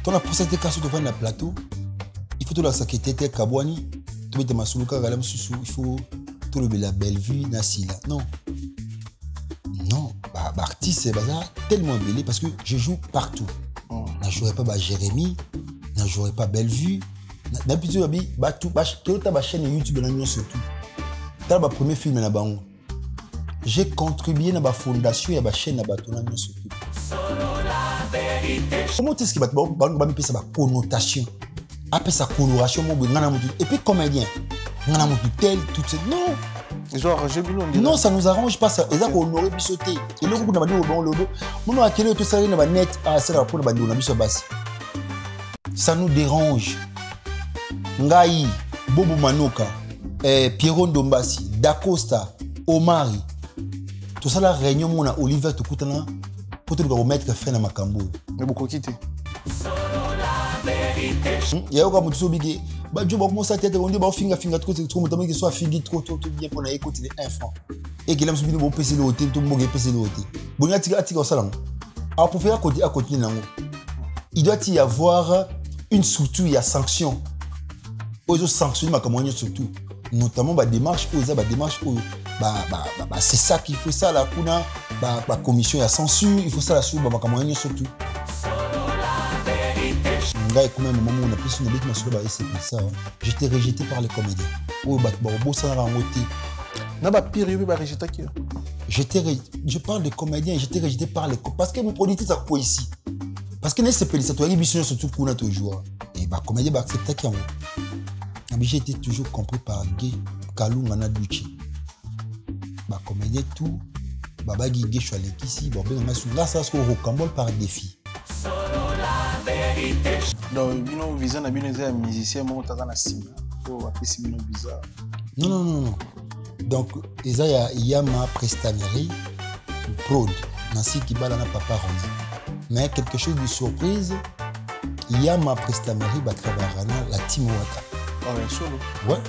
Ton a posé tes cas sur le plateau. Il faut tout la saqueter tes kabouani. Tu mets tes masuluka galam susu. Il faut tout le la belle vue nasila. Non. Non. Bah artiste c'est tellement belé parce que je joue partout. Je ne jouerai pas Jérémy. Je ne jouerai pas Bellevue. D'habitude, je suis ma chaîne YouTube surtout. Dans le premier film, j'ai contribué à la fondation et à la chaîne surtout. Comment est-ce qu'il va faire sa connotation? Après sa coloration, et puis comédien. Tel, tout ça. Non. Non, ça ne nous arrange pas. Ça. On aurait pu sauter. Et là, on a dit au lodo. On a quel tout ça, on a net à ça pour le ça nous dérange. Ngai, Bobo Manoka, Pierron Dombasi, Dacosta, Omari. Tout ça, la réunion, on a Oliver Tokoutana pour te remettre fin à Makambo. Mais beaucoup quitté. Il y a encore beaucoup de bigues. Bah, je vais commencer à tête. On dit, bah, finger trop, trop, trop, qu'il soit finger trop bien pour écouter les enfants. Et qu'il a subi le PC le hôtel, tout le monde est PC le hôtel. Bon, il y a un petit salon. Alors, pour faire à continuer, il doit y avoir une structure, il y a sanction. Aux autres sanctionner ma campagne surtout. Notamment la démarche, c'est ça qu'il faut ça la kuna, la commission il y a censure, il faut ça la sur ma campagne surtout. J'étais rejeté par les comédiens. Je parle des comédiens, j'étais rejeté par les comédiens. Parce que mon politique, ça quoi ici? Parce que c'est surtout qu'on a toujours. Et les comédiens acceptent qu'il y a. J'ai été toujours compris par Gay, Kalou, Nana Duchi. Les comédiens, tout. Baba Guy, Gay, Choualek ici. Là, ça se recambole par défi. Donc, vous visez un musicien, vous avez un signe. Pour appeler visa. Non. Donc, il y a ma prestanerie, prod, Nancy Kibala n'a pas parlé. Mais quelque chose de surprise, il y a ma prestanerie, la Team Wata. Ah ouais, solo. Ouais,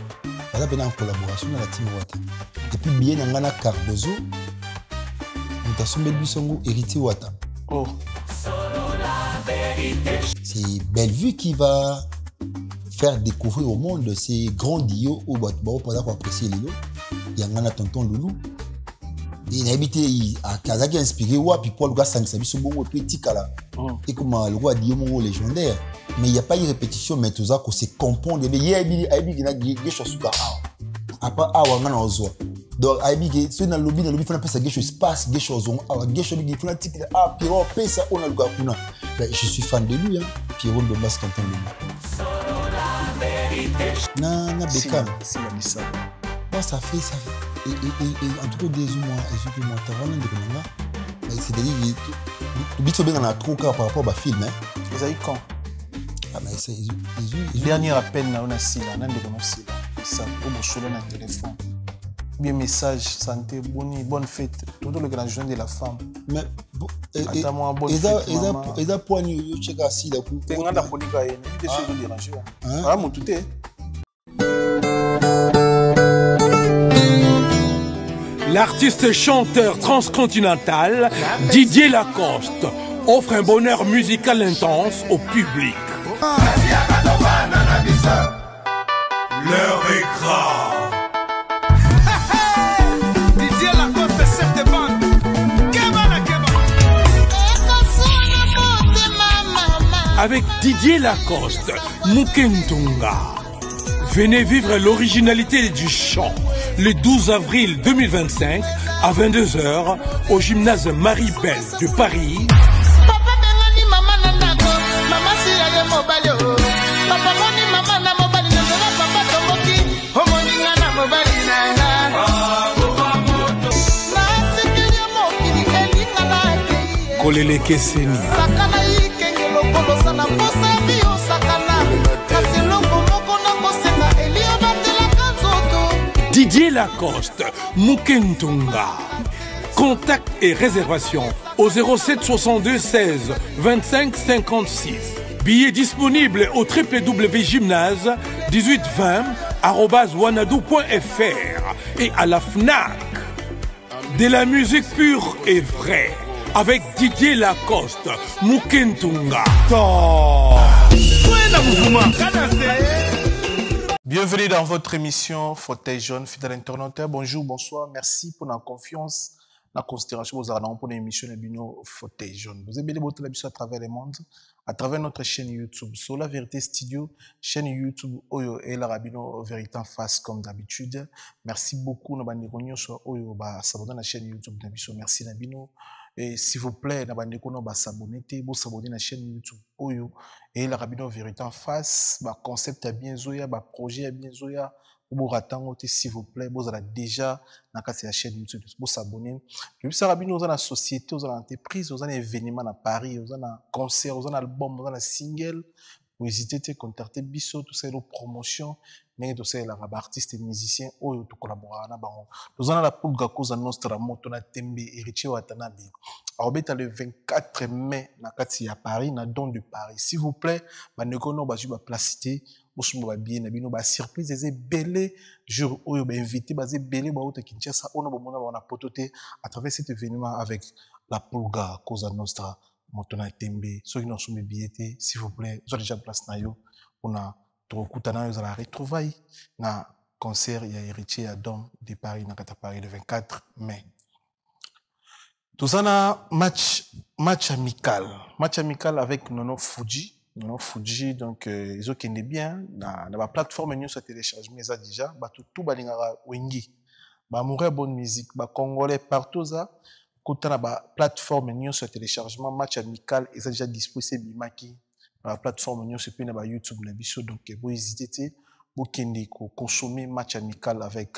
elle a bien en collaboration avec la Team Wata. Et puis, bien, il y a un Cardozo, nous avons un Bissongo, héritier Wata. Oh. C'est Bellevue qui va faire découvrir au monde ces grands dios au Batbao pour apprécier les lots. Il y a un tonton Loulou. Il a habité à Kazaki inspiré puis pour le gars sang ça biso bon petit kala. Et comme le roi Dio légendaire, mais il n'y a pas eu répétition mais tout ça qu'on se compondre mais il y a des choses suka après on a ozo. Donc aibi que na lobby faut appeler ça des choses espace des choses on des choses il faut un titre Pierrot pesa on a le gars kuna. Je suis fan de lui hein Pierrot de Basse tonton Loulou. Na Beckham. Ça fait. Et en tout cas, des mois, c'est-à-dire que bien dans la trop par rapport au film. Vous avez quand? Dernier appel, on a ça, on a téléphone. Bien message, santé, bonne fête, tout le grand jour de la femme. Mais, et ça, point, je check assis là. Tu es dans politique, il est sur le déranger. Ah, mon tout est. L'artiste chanteur transcontinental Didier Lacoste offre un bonheur musical intense au public. Leur est grave. Didier Lacoste, cette bande. Avec Didier Lacoste, Mukentunga. Venez vivre l'originalité du chant le 12 avril 2025 à 22 h au gymnase Marie-Belle de Paris. Kolele Keseni. Didier Lacoste, Mukentunga. Contact et réservation au 07 62 16 25 56. Billets disponibles au www.gymnase 1820@wanadoo.fr et à la FNAC. De la musique pure et vraie. avec Didier Lacoste, Mukentunga. Bienvenue dans votre émission Fauteuil jaune, fidèle internaute. Bonjour, bonsoir, merci pour la confiance, la considération vous avez pour l'émission de Bino Fauteuil jaune. Vous avez votre émission à travers le monde, à travers notre chaîne YouTube, sur La Vérité Studio, chaîne YouTube Oyo et la Rabino Vérité en face comme d'habitude. Merci beaucoup, nous avons sur Oyo, s'abonner à la chaîne YouTube d'Abisso. Merci Nabino. Et s'il vous plaît, vous pouvez s'abonner à la chaîne YouTube Oyo et la Rabino Vérité en face. Concept est bien zoya, projet est bien zoya. Vous attendez, s'il vous plaît, vous avez déjà dans la chaîne YouTube, vous s'abonner. Et puis ça, Rabino, vous avez la société, vous avez l'entreprise, vous avez un événement à Paris, vous avez un concert, vous avez un album, vous avez un single. Vous hésitez à contacter Bisso, tout ça, nos promotions, mais tout ça, les artistes et musiciens, ou tout collaborer. Nous avons la poule gako za nostra moto na tembe héritier Watanabe. Alors, le 24 mai, à Paris, na don de Paris. S'il vous plaît, nous avons placité, nous avons bien, nous avons surprise, nous avons belé, jour où nous avons invité, nous avons belé, nous avons Kinshasa, nous avons pototé à travers cet événement avec la poule gako za nostra. Motona tembe, ceux qui n'ont soumis billets, s'il vous plaît, vous avez déjà place na yo, on a trop coutana, vous allez retrouver na concert, il y a héritier à Dom de Paris, na Kata Paris, le 24 mai. Tout ça na match amical avec Nono Fuji, donc ils ont qu'un bien, na la plateforme nous ça télécharge, mais ça déjà, tout balingara wengi, mourir bonne musique, congolais partout ça. Quand on a la plateforme sur téléchargement match amical et ça déjà disponible bimaki la plateforme sur YouTube donc vous hésitez vous consommer match amical avec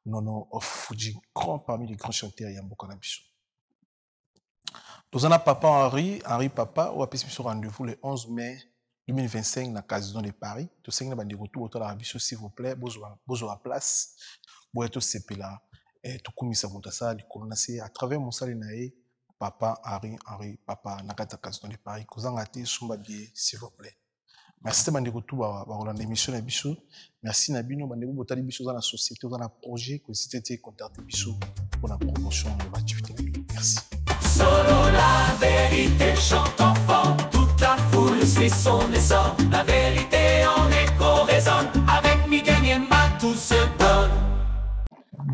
Nono Fuji grand parmi les grands chanteurs Yamboka na biso. Nous avons papa Henri papa ou appelé sur rendez-vous le 11 mai 2025 na Casino de Paris. Tout ça na bandi retour autour de la biso s'il vous plaît besoin place pour être CP là. Et tout comme ça à travers mon salle naé papa Henri papa nakata Casino de Paris kozangate sumba bien s'il vous plaît. Merci bandi retour ba l'émission na biso. Merci Nabino bandi botali biso dans la société dans la projet que c'était contacter biso pour la promotion de l'activité. Merci. Solo la vérité chante enfant, toute la foule suit son essor. La vérité en écho résonne, avec Miguel Niemba tout se donne.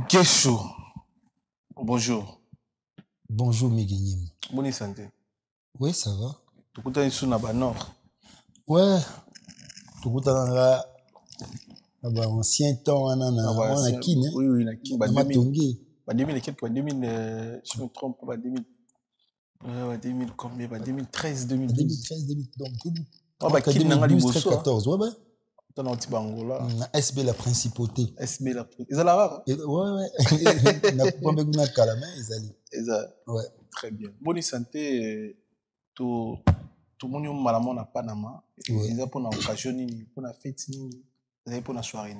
Kesho. Bonjour. Bonjour Miguel Niemba. Bonne santé. Oui, ça va. Tu es sur Naba Nord. Ouais. Tu es dans l'ancien temps, on a qui, hein? Oui, na qui. On a Tongé. 2000 et quelques, 2000, je me trompe pas, 2000. 2000 combien? 2013, 2012. 2013, 2012. Ah, bah, qui n'a pas 2014, ouais, ouais. Dans un petit bangola. SB la principauté. SB la principauté. Ils ont la rare? Ouais, ouais. N'a pas besoin de calamar, ils allaient. Ouais. Très bien. Bonne santé, tout le monde malamon à Panama. Ils ont pour une occasion, pour une fête, ils ont pour une soirée.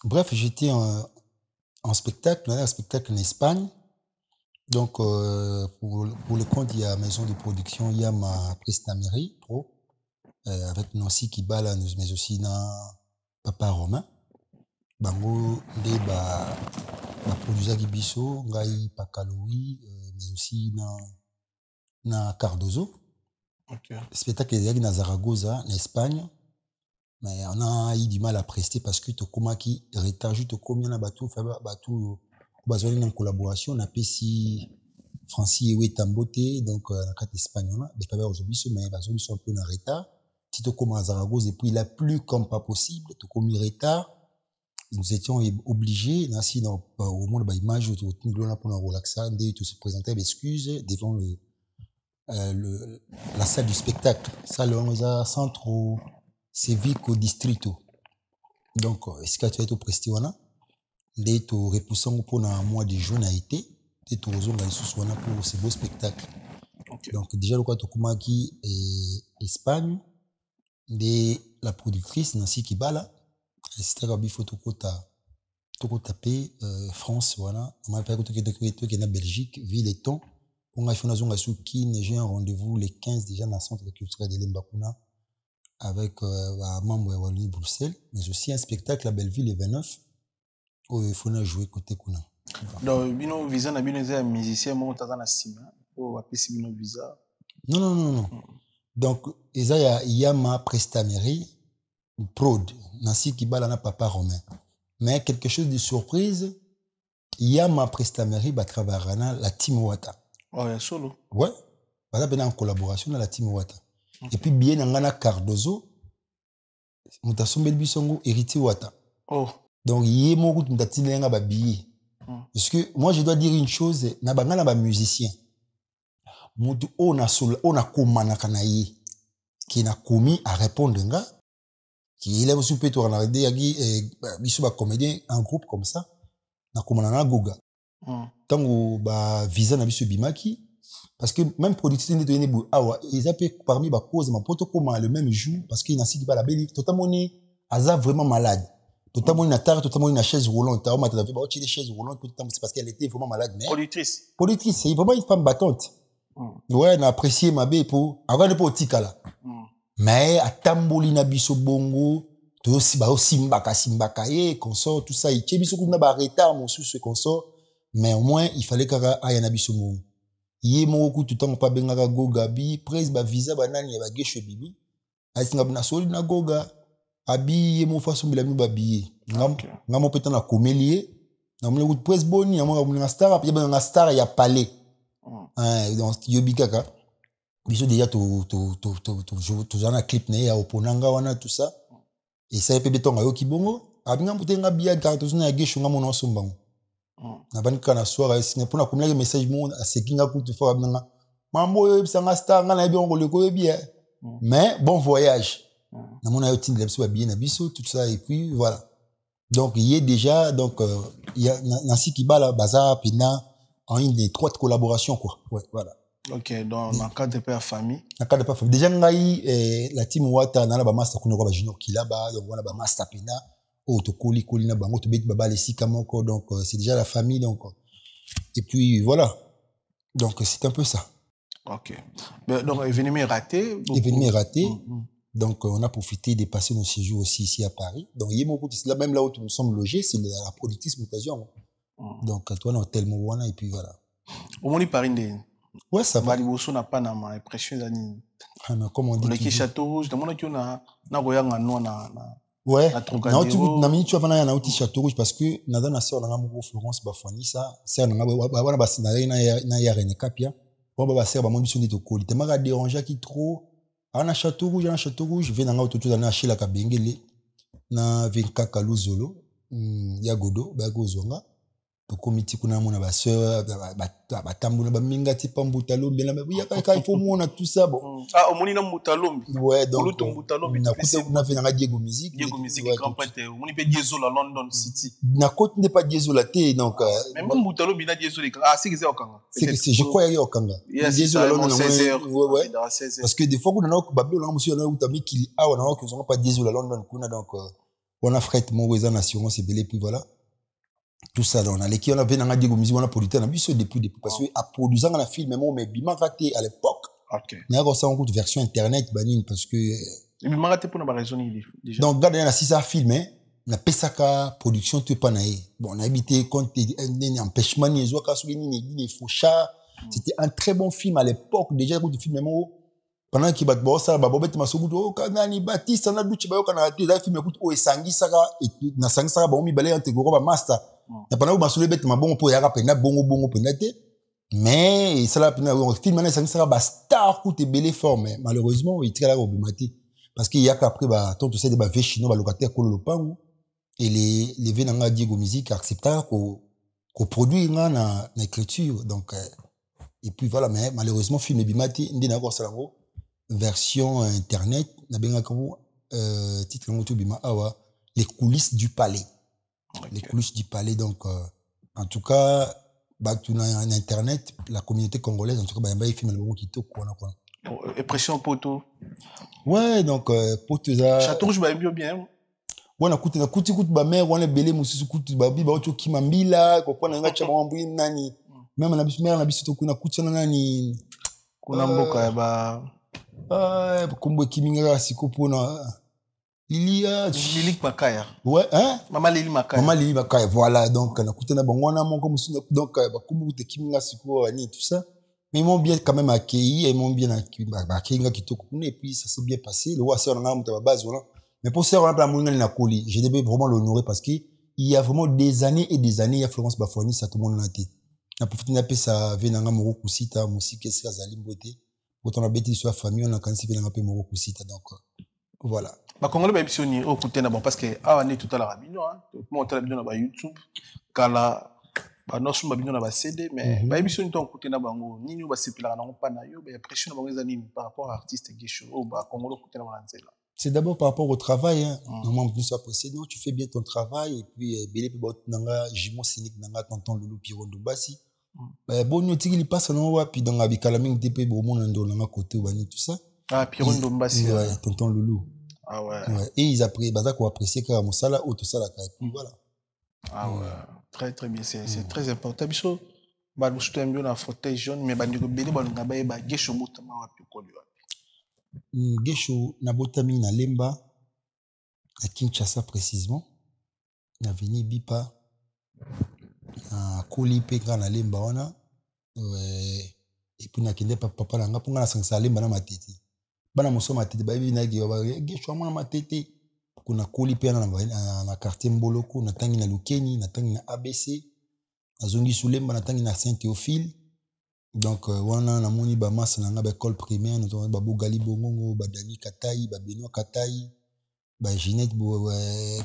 Bref, j'étais en spectacle, un spectacle en Espagne. Donc, pour le compte, il y a maison de production, il y a ma Prestamerie Pro. Avec Nancy Kibala, mais aussi na Papa Romain. Bango de ba produisa Gibiso, Ngai Pakaloui, mais aussi na Cardozo. Okay. Le spectacle est na Zaragoza, en Espagne. Mais on a eu du mal à prester parce que tu as qui retard, tu as combien na bateau, besoin d'une collaboration, on a si Francis Ewe Tambote, donc la carte espagnole, mais pas aujourd'hui, mais ils sont un peu en retard. Si tu commences à Zaragoza et puis il a plu comme pas possible, tu commis retard, nous étions obligés, au moins l'image, pour nous relaxer, de se présenter excuses devant la salle du spectacle. Ça, on a centre civique distrito. Donc, est-ce que tu as été presté là? Les to repoussant pour un mois de juin a été, et to raison pour ce beau spectacle. Okay. Donc, déjà, le quoi, tu commences qui est Espagne. De la productrice Nancy Kibala, c'était Rabi Fotokota, tapé France, voilà. On m'a fait que na Belgique, ville et temps. On a fait une souki, j'ai un rendez-vous les 15 déjà dans le centre culturel de Lembakuna avec un membre de Wallonie Bruxelles, mais aussi un spectacle à Belleville le 29 où il faut jouer côté Kuna. Donc, bino visa na bino za musicien mo tata na sima Oh, apesi bino visa. Non. Donc, il y a ma prestamerie, prod, Nancy Kibala na papa Romain. Mais quelque chose de surprise, il y a ma prestamerie, travailler la team Wata. Oh, il y a solo. Ouais. En collaboration dans la team Wata. Okay. Et puis, bien, on a Cardozo, Moutasombel Bissongo, héritier Wata. Oh. Donc, il y a mon route, Moutatinenga Babi. Parce que moi, je dois dire une chose, na ba musicien. On a commandé qui n'a commis à répondre qui est aussi peut-être on a dit biso ba comédien en groupe comme ça na commandé na goga tant ba visa na biso bimaki parce que même producteur ni donné awa ils appellent parmi ba cause ma poto comment le même jour parce qu'il n'a si pas la belle totalement aza vraiment malade totalement na terre totalement na chaise roulante on m'a fait ba des chaises roulantes c'est parce qu'elle était vraiment malade mais productrice c'est vraiment une femme battante. Ouais, na apprécié ma bé pour avant de pour tikala. Mais à tamboli na biso bongo, to si ba simbaka consort tout ça, il biso kuna ba retard mon sous ce consort, mais au moins il fallait kaka aya na biso mo. Yé mo ku tout temps pas bengaka goga bi, prise ba visa ba nani ba geshe bibi. Ay singa na soli na goga, abi yé mo façon bila mi ba biye. Ngamo peta na komelie, na mo ku prise boni, na mo na star, puis na star ya palais. Donc yobi kaka biso déjà to zana clip na ya oponanga wana tout ça et ça peut betonga yo kibongo abinga mputenga bia carte zona ya gesho ngamo no sombango na banika na soir est pour na komela message mon asekinga kutu fo abinga mambo yo bisanga star nga na bi on ko bien mais bon voyage na mona yo tindle biso ba bien na biso tout ça et puis voilà donc il y a déjà donc il y a Nancy Kibala bazar pina en une étroite collaboration quoi ouais voilà. OK donc dans cadre de père famille déjà ngai la team Wata na ba master kuno ba junior kilaba donc voilà ba master pena o to koli na bango to bet baba les sika moko donc c'est déjà la famille donc et puis voilà donc c'est un peu ça. OK donc événement raté donc on a profité de passer nos séjours aussi ici à Paris donc yemo c'est là même là où nous sommes logés c'est la productrice mutation. Donc toi dans tel moment et puis voilà au moins Paris de ouais ça va liboso na pas na ma impression zani comme on dit le château rouge demande que na royanga no na ouais na tu na minute tu vas na uti château rouge parce que na dans sœur na ngamo Florence Bafwani ça sœur na wana basinare na ya René Kapia bon ba sœur ba mon biso ndito koli te maka déranger qui trop na château rouge vient na auto tout na Sheila Kabengele na Vinka Kaluzolo ya godo ba kozonga to comité kuna mona ba sœur ba tambuna ba minga ti pambutalombi na ya ka il faut mona tout ça bon omoni na mutalombi ouais donc na kuta na fait na Diego Musique grand prêtre omoni pe Diezo la London City na côté n'est pas Diezo la té donc même mutalombi na Diezo c'est que c'est okanga c'est je crois il y a okanga Diezo la London 16h ouais parce que des fois kuna na bablo na monsieur na utami kili awa na que sont pas Diezo la London kuna donc on a fret mon voisin assurance et belé puis voilà tout ça on a l'équipe on a venu Diego Musique on a produit un biso depuis parce que a produisant un film même mais bima raté à l'époque OK mais alors ça en coûte version internet banine parce que bima raté pour na raison déjà donc regarde na si ça filmé na pesaka production tout pas naé bon on a habité compte un empêchement ni zo ka souvenir ni faucha c'était un très bon film à l'époque déjà le film même pendant qu'il bat bossa ba bobet masobuto o kanani Baptiste na duchi ba yo kana ati film écoute o esangi saka na sangi saka ba mi balé antego ba master na pendant que masole bet ma bongo po ya rapena bongo penate mais ça la pena film na sangi saka ba star coûte belé fort mais malheureusement il tire la robimati parce qu'il y a qu'après ba ton tout ça de ba vechino ba locataire ko lopango et les venanga Diego Musique accepta ko produire na écriture donc et puis voilà mais malheureusement film bimati ndina ko salango version internet na benga comme titre ngoto bima awa les coulisses du palais. Okay. Les coulisses du palais donc en tout cas bah tu na internet la communauté congolaise en tout cas bah il film le bon qui to quoi et pression poto ouais donc poto za château rouge ba bien wana kuti ba mère wana belé mususu kuti ba bi ba ocho kimambila ko pona ngacha mambu nani même na bisu mère na bisu to kuna kuti na nani kuna mboka ba kumbe kiminga siko pona Lili Makaya ouais hein Maman Lili Makaya voilà donc na kutana bangwana mon comme donc ba kumbe te kiminga siko ani tout ça Mais ils m'ont bien quand même accueilli, ils m'ont bien accueilli, et puis ça s'est bien passé. Le roi sœur n'a pas base, voilà. Mais pour sœur, on a pas la colis. Je devais vraiment l'honorer parce que il y a vraiment des années et des années, il y a Florence Bafouani, ça tout le monde l'a été. Na profité n'a pas ça, venanga moro kusita, musique, qu'est-ce que ça limboté. Quand on a bêté sur la famille, on a quand même fait moro kusita, donc, voilà. Bah, Congolais, bah, pisioni, au côté, bon, parce que, on est tout à l'heure à Bino, hein. Moi, on est là, à YouTube. Kala, bah, non, je suis na CD, mais, bah, pisioni, on côté, na bango, ni nous, bah, c'est plus là, on pas na yo, bah, pression, na bango, par rapport à l'artiste Guécho, oh, bah, Congolais, côté, na bango, c'est d'abord par rapport au travail, hein. Normalement, nous sommes appréciés. Non, tu fais bien ton travail, et puis, belé, puis, nanga, jimo, sinik, nanga, tonton, loulou, piron, dobasi. Bon, nous, il passe, non, puis, dans la bikalaming, TP, bon, mon, nanga, côté, ou, tout ça. Ah, piron, dombasi. Ouais, tonton, loulou. Ah ouais. Et ils apprécient, bah, qu'on apprécie quand on sala ou tout ça, là, et puis, voilà. Ah ouais. Très, très bien. C'est très important. Biso, bah, nous sommes bien dans fauteuil jaune, mais bah, nous, béni, bah, nous, bah, Guécho, motama, wapi, koli, wapi. Guécho, nabotami, na lemba, à Kinshasa, précisément. Na veni bipa, à Koli, Pekra, na lemba, wana. Et puis, na kende, papa, na nga, ponga na sangsa, lemba, na matiti. Bana moso matete ba bina gi ba Guécho mwana matete kuna koli pe na quartier Mboloko na tangi na Lukeni na tangi na ABC na zongi Sulemba na tangi na Saint-Théophile. Donc wana na moni ba massa na ba école primaire na ba Bogali Bongongo ba Dani Katai ba Benoît Katai ba Ginette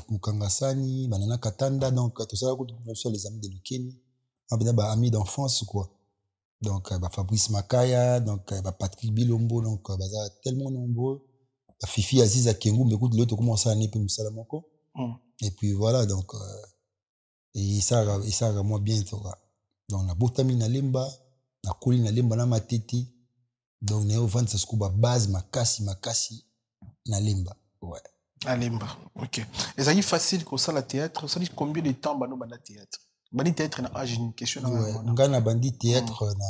Mukangasani ba Nana Katanda. Donc tout ça sont les amis de Lukeni, ba amis d'enfance quoi. Donc, Fabrice Makaya, donc, Patrick Bilombo, donc, tellement nombreux. Fifi Aziz Akengu, mais écoute, l'autre commence à népé Moussalamoko. Et puis voilà, donc, et ça, moi bien, donc, na botami na lemba, na koli na lemba na matete. Donc, na yo vendre sa scuba base, makasi, na lemba. Ouais. Na lemba, ok. Et ça y est facile que ça, la théâtre, ça dit combien de temps, bah, nous, bah, la théâtre? Bandi théâtre na j'ai une question nga na bandi théâtre na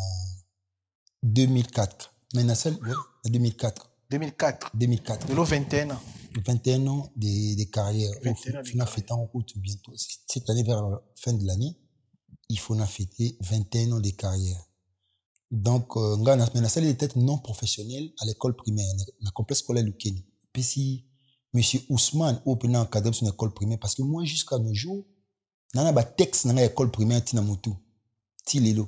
2004 mais na celle ouais, 2004 de l'eau 21 ans 21 ans de carrière on a fêté en route bientôt cette année vers la fin de l'année il faut fêter 21 ans de carrière donc nga na celle de tête non professionnelle à l'école primaire na complexe scolaire Lukeni puis si monsieur Ousmane au pendant encadré son école primaire parce que moi jusqu'à nos jours nana ba texte dans l'école primaire tina mutu ti lelo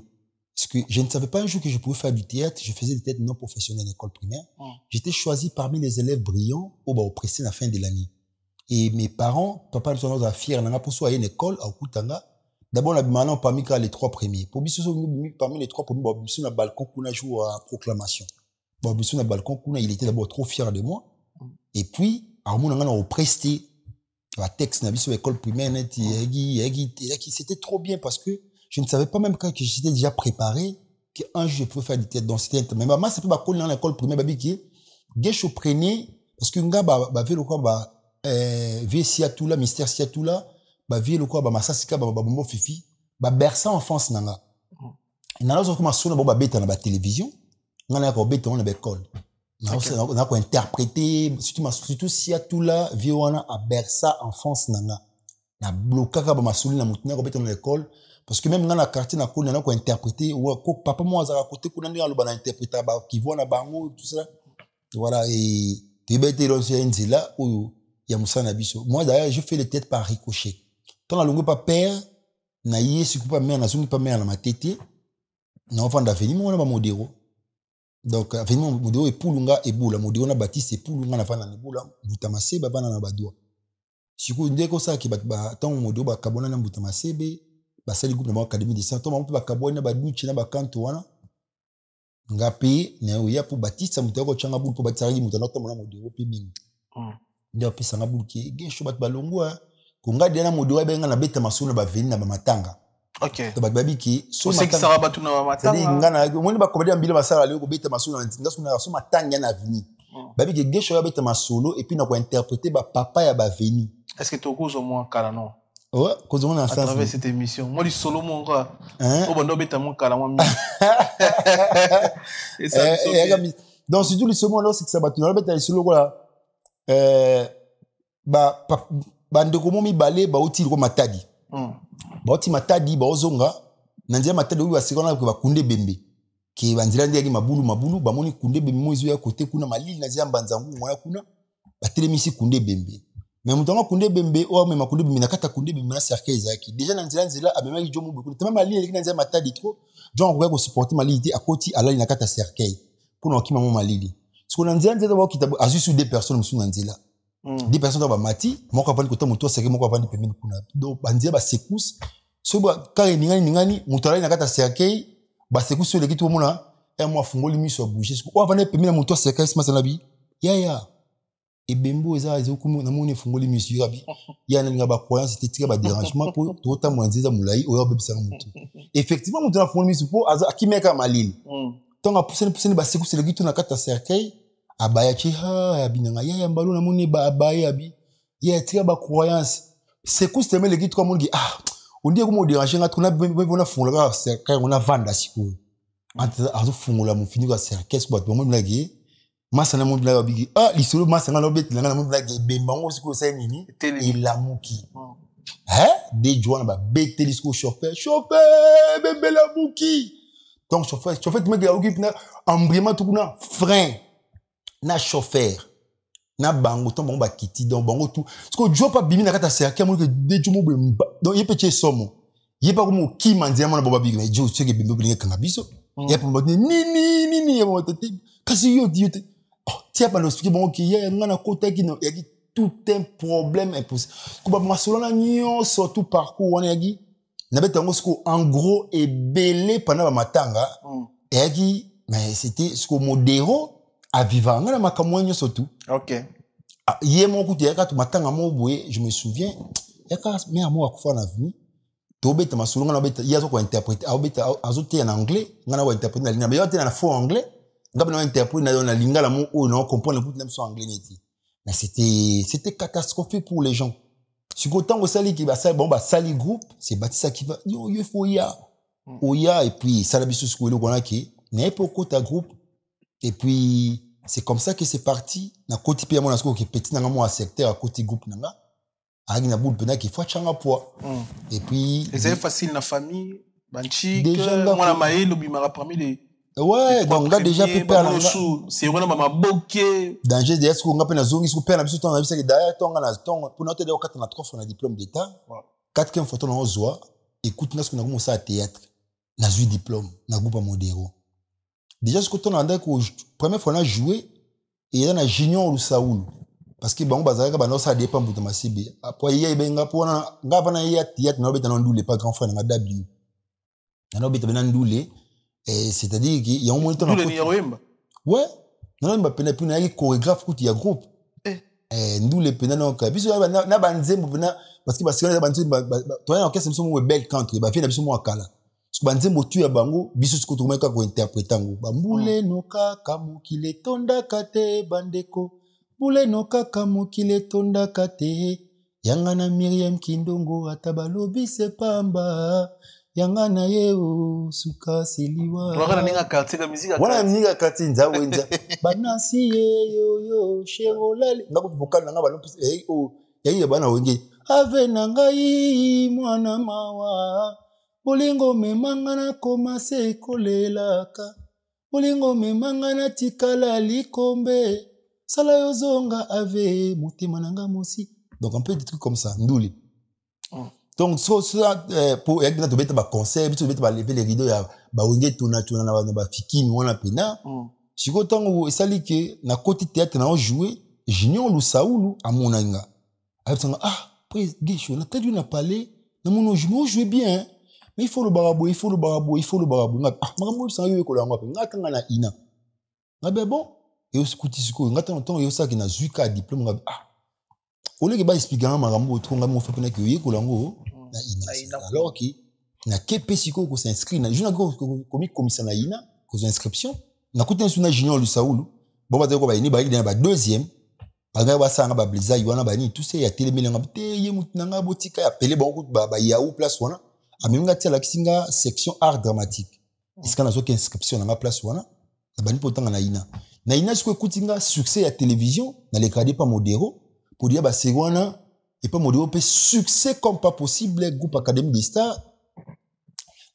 parce que je ne savais pas un jour que je pouvais faire du théâtre. Je faisais du théâtre non professionnel à l'école primaire. J'étais choisi parmi les élèves brillants au pressé à la fin de l'année. Et mes parents, papa nous sommes fiers nana pour soit à une école à Okutanga. D'abord la maintenant parmi les trois premiers. Pour biso parmi les trois premiers, bon biso na balcon kuna joue à proclamation. Bon biso na balcon kuna il était d'abord trop fier de moi. Et puis à mon nana au presté la texte na biso école primaire c'était trop bien parce que je ne savais pas même quand que j'étais déjà préparé qu'un jour je pouvais faire du théâtre dans cette mais maman c'est pas cool dans l'école primaire babi qui Guécho prenait parce que nga ba velo quoi ba vie siatula mystère siatula ba vie le quoi ba masasika ba bombo fifi ba berça enfance nanga na lozo comme sona ba beta na ba télévision nga na ko beta na ba école on a quoi interpréter surtout siatula vie wana a berça enfance nanga na blokaka ba masuli na mutuna ko beta na l'école parce que même dans la quartier na ko na ko interpréter ou papa moi za côté ko na ndi aloba na interpréter ba qui voit na bango tout ça voilà et tibete l'océan là où il y a Moussa biso moi d'ailleurs je fais les têtes par ricochet quand la longue pas père na yesu pas mère na zungi pas mère na matete na enfant d'avenir moi na ba modéro donc avenir modéro et pulunga et boula modéro na baptiste et pulunga na fana na boula butamase ba bana na badwa siku ndeko ça ki ba tant modéro ba kabona na butamase be ba sali groupe na académie de saint Thomas ba kabona ba duchi na ba kanto wana ngapi na ya pour baptiste mutako changa bulu pour batari mutana to mona modéro pe mingi ndio pesa ngabulu ki Guécho bat balongwa ko ngadi na modéro benga na beta masuna ba veni na ba matanga ok to ba babiki so matanga ça va batu na ba matanga ngana moni ba kobadia mbila basala leo ko beta masuna ntinga suna so matanga na vini babiki Guécho ya beta masolo et puis na ko interpréter ba papa ya ba veni est-ce que tu cause au moins kala non ouais cause on a à travers cette émission moi du solo mon gars au bando beta mon kala moi et ça donc surtout le second là c'est que ça batu na beta solo quoi ba ndeko momi balé ba uti ko matadi ba uti matadi ba ozonga na ndia matadi obi basikona ko bakunde bembe ke banzela ndeki mabulu bamoni kunde bembe moizo ya côté kuna malili na zamba nzangu mwana kuna batelemisi kunde bembe mais mutonga kunde bembe o mema kunde bembe nakata kunde bembe na cercueil zaki déjà na nzela amema ki jomu beaucoup tellement malili leki na nzela matadi trop genre ko supporter malili akoti alali nakata cercueil pour okima mo malili so na nzela ba kitabu azusu deux personnes musu na nzela des personnes ba mati moko avandi kota muto cercueil moko avandi pembeni kuna donc banzela ba secousse so ba kare ningani mutalali nakata cercueil ba secousse le kitu mona moi fungoli miso bouger o avandi pembeni muto cercueil sima na bi ya ebembo eza ezokumu na moni fungoli miso yabi ya na ngaba croyance c'était ba dérangement pour tota mwanziza mulai oyo bebisa mutu effectivement mutu na fungoli miso po akimeka malili tonga puseni ba secousse le kitu nakata cercueil abaya chi ha abinanga ya mbalo na moni ba abaya abi ya tika ba croyance secousse teme le kitu comme on dit on dit comme déranger ngatu na bona fungula ka cercueil on a vanda siko azo fungula mu fini ka cercueil so ba to mo lagi masa na moni la bigi lisolo masa ngalo beti na moni lagi bemba ngo siko sa nini elamuki de joana ba beti disco chauffeur bembe la muki donc chauffeur me ga oki na embrayement tout kuna frein na chauffeur na bango ton bango ba kiti donc bango tout parce que jo pa bimi na kata cercle mo que de jomo bemba donc ye petit somo ye pa comme ki manzia mo na baba bigi mais jo cheke bembe blinga kanga biso ye pa mo ni ye mo tete kasi yo tia pa no expliquer bango ki ye ngana kota ki no yaki tout un problème impossible ko ba masolo na nyo surtout parcours wana yaki na betango sko en gros et belé pendant ba matanga yaki mais c'était ce ko modéro à vivre ngana makamwenyo surtout OK ye mon coup yaka tu matanga mo boye je me souviens yaka mais amo akufa na vie to beta masolo ngana beta yazo ko interpréter beta azote en anglais ngana wa interpréter na lingala mais yote na faux anglais ngaba na interpréter na lingala mo o non comprendre le même son anglais neti mais c'était catastrophique pour les gens si autant sali qui ba sali bon ba sali groupe c'est Batissa qui va yo faut oya et puis ça la biso ce ko le kona ki na epoko ta groupe. Et puis, c'est comme ça que c'est parti. Na côté pia mon asko qui petit na mo secteur à côté groupe nanga. Agi na boule pena qui faut changa poids. Et puis c'est facile na famille, banchi que moi la maïlo bimara parmi les ouais, donc là déjà peut perdre c'est vraiment mama boké. Danger de est-ce qu'on a pena zongi sou perdre biso ton na biso que derrière ton na ton pour noter de 4 na 3 fois na diplôme d'état. 4e photo na ozoa. Écoute na ce qu'on a commencé à théâtre. Na eu diplôme na groupe modéro. Déjà ce que ton andai ko première fois on a joué et il y a Junior ou Saoul parce que bon bazaka ba no ça dépend pour masibe après il y a benga pona ngava na ya théâtre na beta na ndule pas grand frère na W na beta na ndule et c'est-à-dire qu'il y a un moment ndule ni Wemba ouais na mba pena pina ya chorégraphe kuti ya groupe ndule pena na ka biso na banzembo pena parce que parce que na banzembo to ya orchestre biso mo bel country ba fi na biso mo akala banzembo tu ya bango biso siko to meka ko interpréter ngo bambule no kaka mokile tonda kate bandeko bule no kaka mokile tonda kate yanga na Miriam Kindongo atabalobi se pamba yanga na yeo suka seliwa wana ninga katika muziki wana ninga kati nza wenza banasi yo sherolale ngako vocal nanga balo yayi bana wenge ave nangai mwana mawa Bolingo memanga na komase kolelaka Bolingo memanga na tikala likombe Sala yozonga ave mutema nanga mosi. Donc un peu des trucs comme ça nduli. Donc ça pour egna to beta ba concert to beta ba lever les rideaux ya ba wenge tuna na ba fikini wana pena siko tango esali ke na côté théâtre na jouer Junior lu Saoulu amonanga absanga après Guicho na tadu na parler na mono jouer bien. Mais il faut le barabo. Magambo ça yo ko la ngapa ngata na ina. Ngabe bon et aussi kuti siko ngata no temps yo ça qui na zuka diplôme ngabe au lieu que ba expliquer magambo trop ngamo fa pena que yo ko la ngo na ina. Alors que na kepe siko ko s'inscrit na juna ko commission na ina ko inscription na kuti na Junior lu Saoulu bon ba ko ba ni ba il ba deuxième ba ba sanga ba bliza yona ba ni tout c'est ya télémele ngabte ye mutinanga botika ya pele bon ba yaou place wana Aminga tia la kisinga section art dramatique. Iska na zoki inscription na ma place wana. Na bani potanga na ina. Na ina siko kutinga succès à télévision na le cadre pas modéro pour dire ba segwana et pas modéro pe succès comme pas possible groupe académie des stars.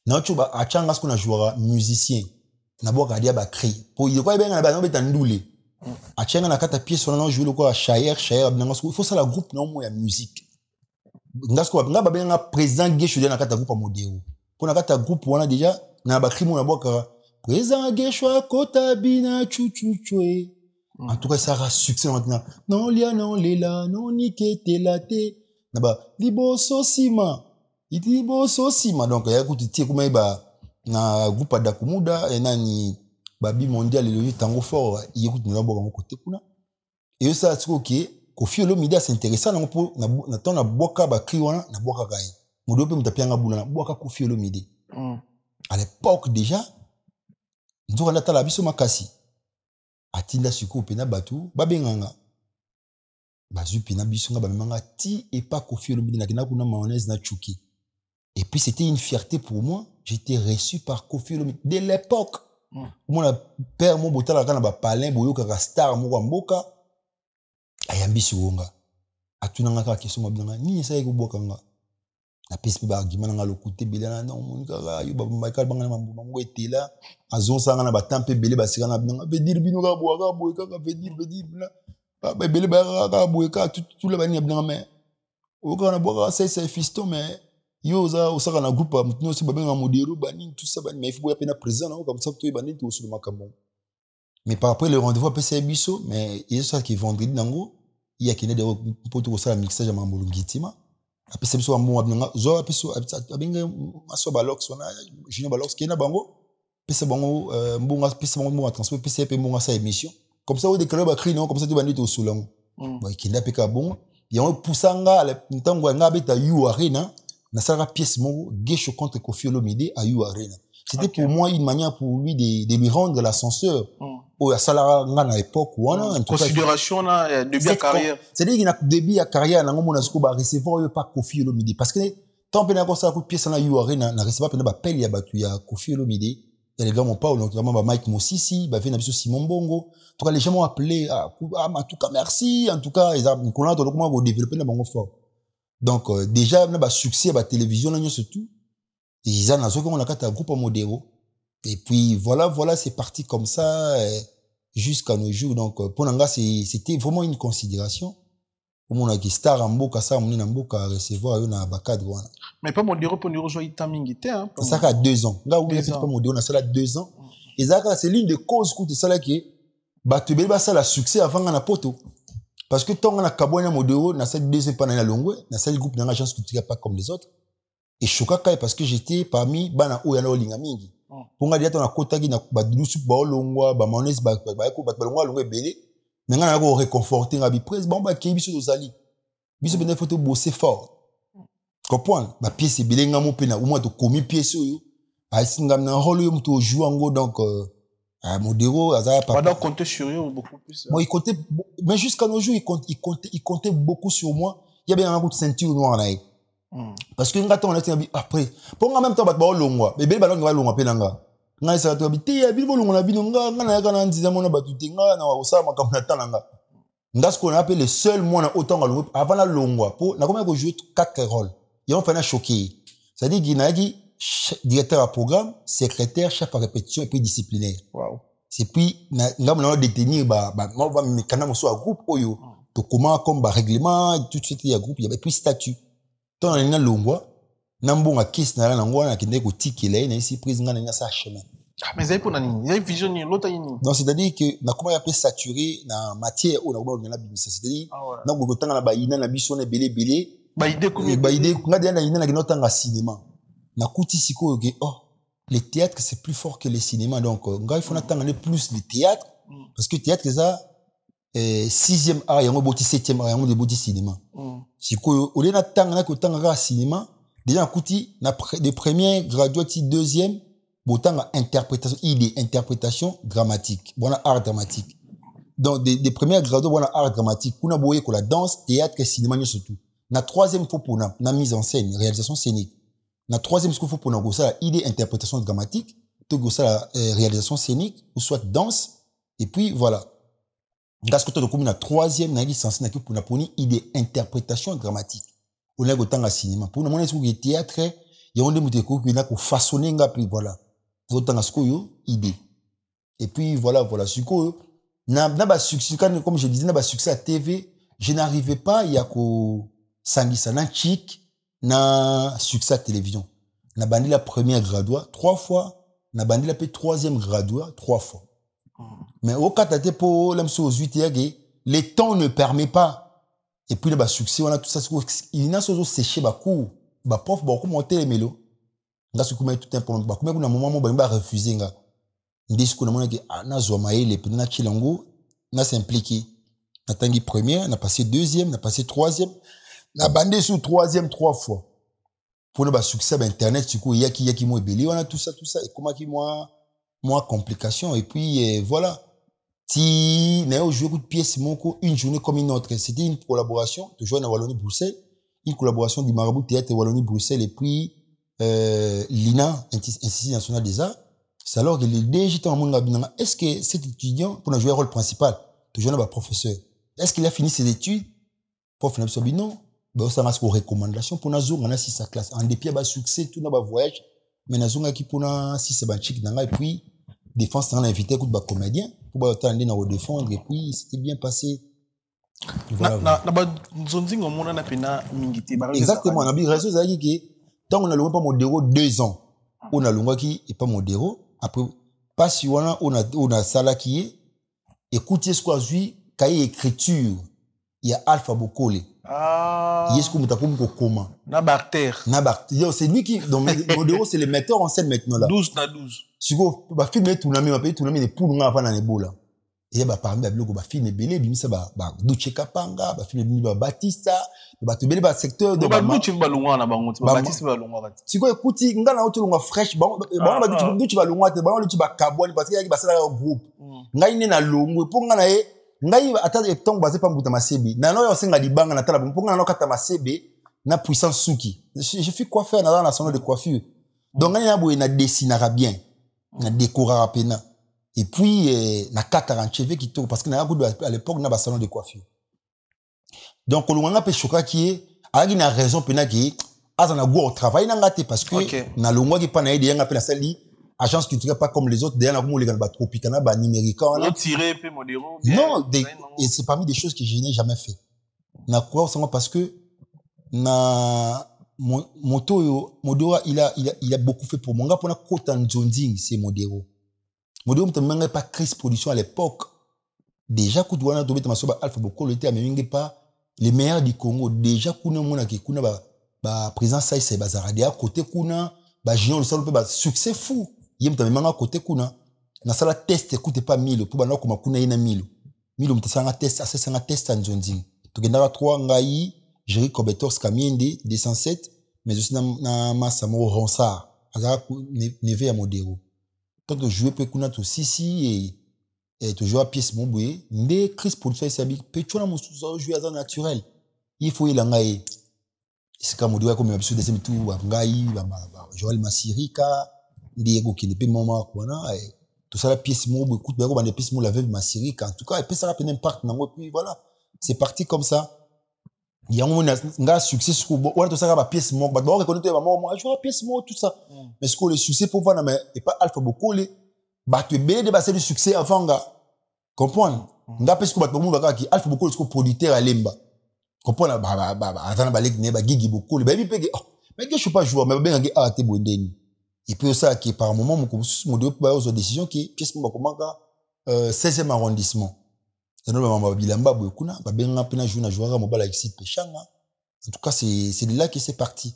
Na ocho ba achanga ce qu'on a joué musicien. na boka dia ba cri pour il quoi ben na ba no beta ndule a chenga na kata pièce on a joué le quoi Shayer il faut ça la groupe non mo ya musique ngasko nga ba ben nga président Gesho na kata groupe modéo pour na kata groupe on a déjà na ba cri mo na boka président Gesho kota bina chuchuchwe en tout cas ça a succès maintenant non lia non lela non nikete laté na ba liboso sima donc ya kuti tie kuma ba na groupe d'Akumuda et nani babi mondial le tango fort il écoute nous abord côté kuna et ça c'est OK Koffi Olomide c'est intéressant na ton na boka ba cri wana na boka kai mudo pe mutapianga bula na boka Koffi Olomide à l'époque déjà nzoka na tala biso makasi atinda suko pena batu babenganga bazu pena biso nga bamanga ti et pas Koffi Olomide na kina kuna mayonnaise na chuki. Et puis c'était une fierté pour moi. J'étais reçu par Koffi Olomide dès l'époque. Mon père mon botala kana ba palin boyo ka star mo mboka ayambi suonga. Atunanga ka question mabanga ni ça ko bokanga. La peste ba argument nga lo côté belana non mon ka yo ba Michael banga mambo etela azon sanga na ba tempe belé ba sikana banga veut dire bino ka boy ka veut dire ba belé ba ka boy ka tout le bani banga mais o ka na boka c'est fiston mais yo za osaka na groupe mutino si babenga modéro bani tout ça bani mais il faut ya pena présent na comme ça to bani to sur makambo mais par après le rendez-vous après biso mais il y a ça qui vendredi nango il y a qui ne de pour tout ça mixage ma mbulungitima après c'est biso ambo abinga zo après so abenga aso balox wana junior balox qui na bango pese bango mbonga pese bango mo transfert pese pe mbonga sa émission comme ça au déclarer ba cri non comme ça to bani to sulango ba qui na peka bon il y a un poussanga ntango nga beta you arena na sara pièce mon Gesho contre Koffi Olomide à You Arena. C'était pour moi une manière pour lui de lui rendre l'ascenseur au salara nga na époque ou en considération na début de carrière. C'est-à-dire qu'il a début de carrière na ngomona siko ba recevoir pas Koffi Olomide parce que tant pena ko ça ko pièce na You Arena na recevoir pena ba pelle ya batu ya Koffi Olomide. Il y a les gars mon Paul notamment ba Mike Mosisi, ba vena biso Simon Bongo. En tout cas les gens m'ont appelé en tout cas merci en tout cas ils ont qu'on a comment go développer na bango fort. Donc déjà na ba succès ba télévision na surtout ils en a ce qu'on a kata groupe modéro et puis voilà c'est parti comme ça jusqu'à nos jours donc pour nanga c'était vraiment une considération pour mon qui star en mboka ça mon na mboka recevoir yo na bakadre wana mais pas modéro pour nous jouer tamingité hein ça a 2 ans nga oui pas modéro na ça 2 ans et ça c'est l'une des causes que ça là qui ba te ba ça la succès avant na poto. Parce que tant qu'on a Kabonya Modéo, na cette deuxième panne à Longwe, na cette groupe d'un agence culturelle pas comme les autres. Et choka parce que j'étais parmi bana oyana olinga mingi. Pour nga diato na kota gi na badulu sup ba olongwa ba mayonnaise ba ko ba longwa longwe belé. Mais nga na ko réconforter nga bi prise bon ba ki biso ozali. Biso bene photo bosser fort. Comprendre? Ba pièce belé nga mo pena au moins to komi pièce yo. A singa na rôle yo mto jouer ngo donc Modéro, pendant compter sur eux beaucoup plus. Moi, il comptait, mais jusqu'à nos jours, il comptait beaucoup sur moi. Il y avait un coup de ceinture noire là. Parce que quand on était après, pour en même temps, bah longwa, bébé ballon va longwa penanga. Nga ça to habité, ya bilbo longwa binonga, nga na kana nziza mona batute nga na osama comme na tananga. Nga ce qu'on appelle le seul mois autant à longwa avant la longwa. Pour na comment jouer 4 rôles. Il on fait un choqué. C'est-à-dire qu'il n'a dit directeur à programme, secrétaire, chef à répétition et puis disciplinaire. Wow. C'est puis nga mona détenir moi va me kana so à groupe oyo to comment comme règlement tout de suite il y a groupe il y avait puis statut. Tant on a longwa nambonga kiss na la ngwana kinde ko tikela na ici prise nga na sa chemin. Mais c'est pour nani, il y a vision ni l'autre yini. Non, c'est-à-dire que na comment il appelle saturé na matière ou na ko na bimisa, c'est-à-dire na ko tanga na ba ina na biso na belé ba idée comme ba idée nga dia na ina na kinotanga cinéma. Na kuti siko que le théâtre c'est plus fort que le cinéma donc il faut attendre plus le théâtre parce que théâtre c'est ça 6e art yango boti 7e art yango de boti cinéma siko au lieu d'attendre na ko tanga cinéma déjà kuti na des premiers graduati 2e botanga interprétation idée interprétation dramatique bona art dramatique donc des premiers graduats bona art dramatique kuna boye ko la danse théâtre et cinéma surtout na 3e faut pour na mise en scène réalisation scénique. La 3e, ce qu'il faut pour nous, c'est l'idée interprétation dramatique, tout ça la réalisation scénique, ou soit danse, et puis voilà. Dans ce que tu as la 3e, n'a censé pour une idée interprétation dramatique. On a autant à cinéma. Pour nous, on est théâtre, il y a un des mots qui a façonné, puis voilà. Autant à ce qu'il y a idée. Et puis, voilà, suko, na succès, comme je disais, na succès à TV, je n'arrivais pas, il y a ko sangisa, na chic, na succès à télévision. Na bandi la première graduat 3 fois, na bandi la troisième graduat 3 fois. Mais au cas de pour l'MC aux 8 le temps ne permet pas. Et puis, le succès, on a tout ça, il y a toujours séché, cours, prof, monter les mélos. Nga su kuma tout un peu, comme kuna moment, ba refuser nga. Ndis kuna mona ki, na zoma ele, puis na chilango, na s'impliquer. Na tangi première, na passé deuxième, na passé troisième, na bandé sous troisième 3 fois. Pour le succès, internet, tu coup, yaki mo ebeli, on a tout ça, et comment qui moi complication, et puis, voilà. Si, n'a eu joué coup de pièce, une journée comme une autre. C'était une collaboration, toujours à Wallonie-Bruxelles, une collaboration du Marabout Théâtre Wallonie-Bruxelles, et puis, l'INA, Institut National des Arts. C'est alors que les DG en monde, est-ce que cet étudiant, pour jouer le rôle principal, toujours un professeur, est-ce qu'il a fini ses études? Prof, non. Ben, ça reste une recommandation pour nous, on a 6 sa classe. En dépit, bah, succès, tout n'a pas voyage. Mais nous avons qui pour nous, 6 c'est chic, et puis, défense, on a invité coup de comédien, pour bah, attendre à défendre, et puis, c'était bien passé. Voilà. Exactement, on a bien raison, ça dit que, tant on a le pas modéro 2 ans, on a le qui est pas modéro, après, pas si on a ça qui est, écoutez ce qu'on a vu, cahier écriture, il y a Alpha Bokole. Ah. Il y a ce qu'on a comme comment. Nabarter. C'est lui qui, donc, modéro, c'est le metteur en scène maintenant là. 12 na 12. Si vous, bah, filmer tout le monde, les poules, avant dans les beaux là. Et bah, parmi les blogs, bah, filmer belé, bimi ça, bah, Duche Kapanga, bah, filmer bimi, bah, Batista, bah, tu belé, bah, secteur de, bah, Duche balunga na bango, bah, Batista balunga. Si vous écoutez, nga na auto longa fresh, bah, Duche balunga, bah, Duche ba kabouani, parce qu'il y a, bah, ça là, groupe. Nga ine na longo, pour nga na e, nga y, attends, et tant, basé pas mbouta masebi. Na no, yosinga di banga na tala, pour nga na no kata masebi, na puissance souki. Je fais coiffeur dans la salon de coiffure. Donc, nga na boué na dessinera bien. Na décorera pena. Et puis, na 40 cheveux qui tournent, parce que à l'époque, na ba salon de coiffure. Donc, on a pe choka qui est, a une raison pena qui est, azana go au travail na ngate, parce que, na longwa qui pana ide yanga pe na sali, agence culturelle pas comme les autres, derrière na comme les gars ba tropicana, ba numérica, on a tiré pe modéro. Non, et c'est parmi des choses que je n'ai jamais fait. Na quoi, parce que, na, Moto, Modora, il a beaucoup fait pour mon gars, pour la côte en Zonding, c'est Modero. Modero, m't'a pas Chris Production à l'époque. Déjà, Koudouana, Dobé, Tamasoba, Alpha Boko, le thé, mais pas les meilleurs du Congo. Déjà, Kuna, Mona, qui Kuna, présent, ça, c'est Bazaradia, côté Kuna, Géant, le salon, succès fou. Yem, t'as même côté Kuna. Na sala test, écoutez pas 1000, pour bana, comme Kuna, ina 1000. 1000, m't'a un test, c'est un test en Zonding. Tu gagneras 3 Ngaï, Jerry Cobetor Kamiende, 207, mais aussi na Massamo Ronsard, Azara Neve à Modero. Tant que jouer peut kuna to Sisi et to jouer à pièce Moboué, ne Chris Production Sabi, Petuna Moussou jouer à naturel. Il faut y aller. C'est comme Modero comme l'habitude de tout, Ngaï, Joël Massirika, Diego qui n'est pas maman, quoi, tout ça la pièce Moboué, écoute, ben, on a des pièces Moboué, la veuve Massirika. En tout cas, et puis ça rappelle un parc, puis voilà. C'est parti comme ça. Il y a un succès sur on a tout ça la pièce mort bah on reconnaît moi je vois pièce mort tout ça mais ce que le succès pour voir mais et pas Alpha Bokole bah tu belé de passer le succès avant gars comprendre nga parce que bah tout va qui Alpha Bokole ce producteur à Lemba comprendre bah attends bah les ba Gigi Bokole bah il peut mais que je suis pas joueur mais ben ah t'es bondeni et puis ça qui par moment mon deux pas aux décisions qui pièce mort comment 16e arrondissement. En tout cas, c'est de là que c'est parti.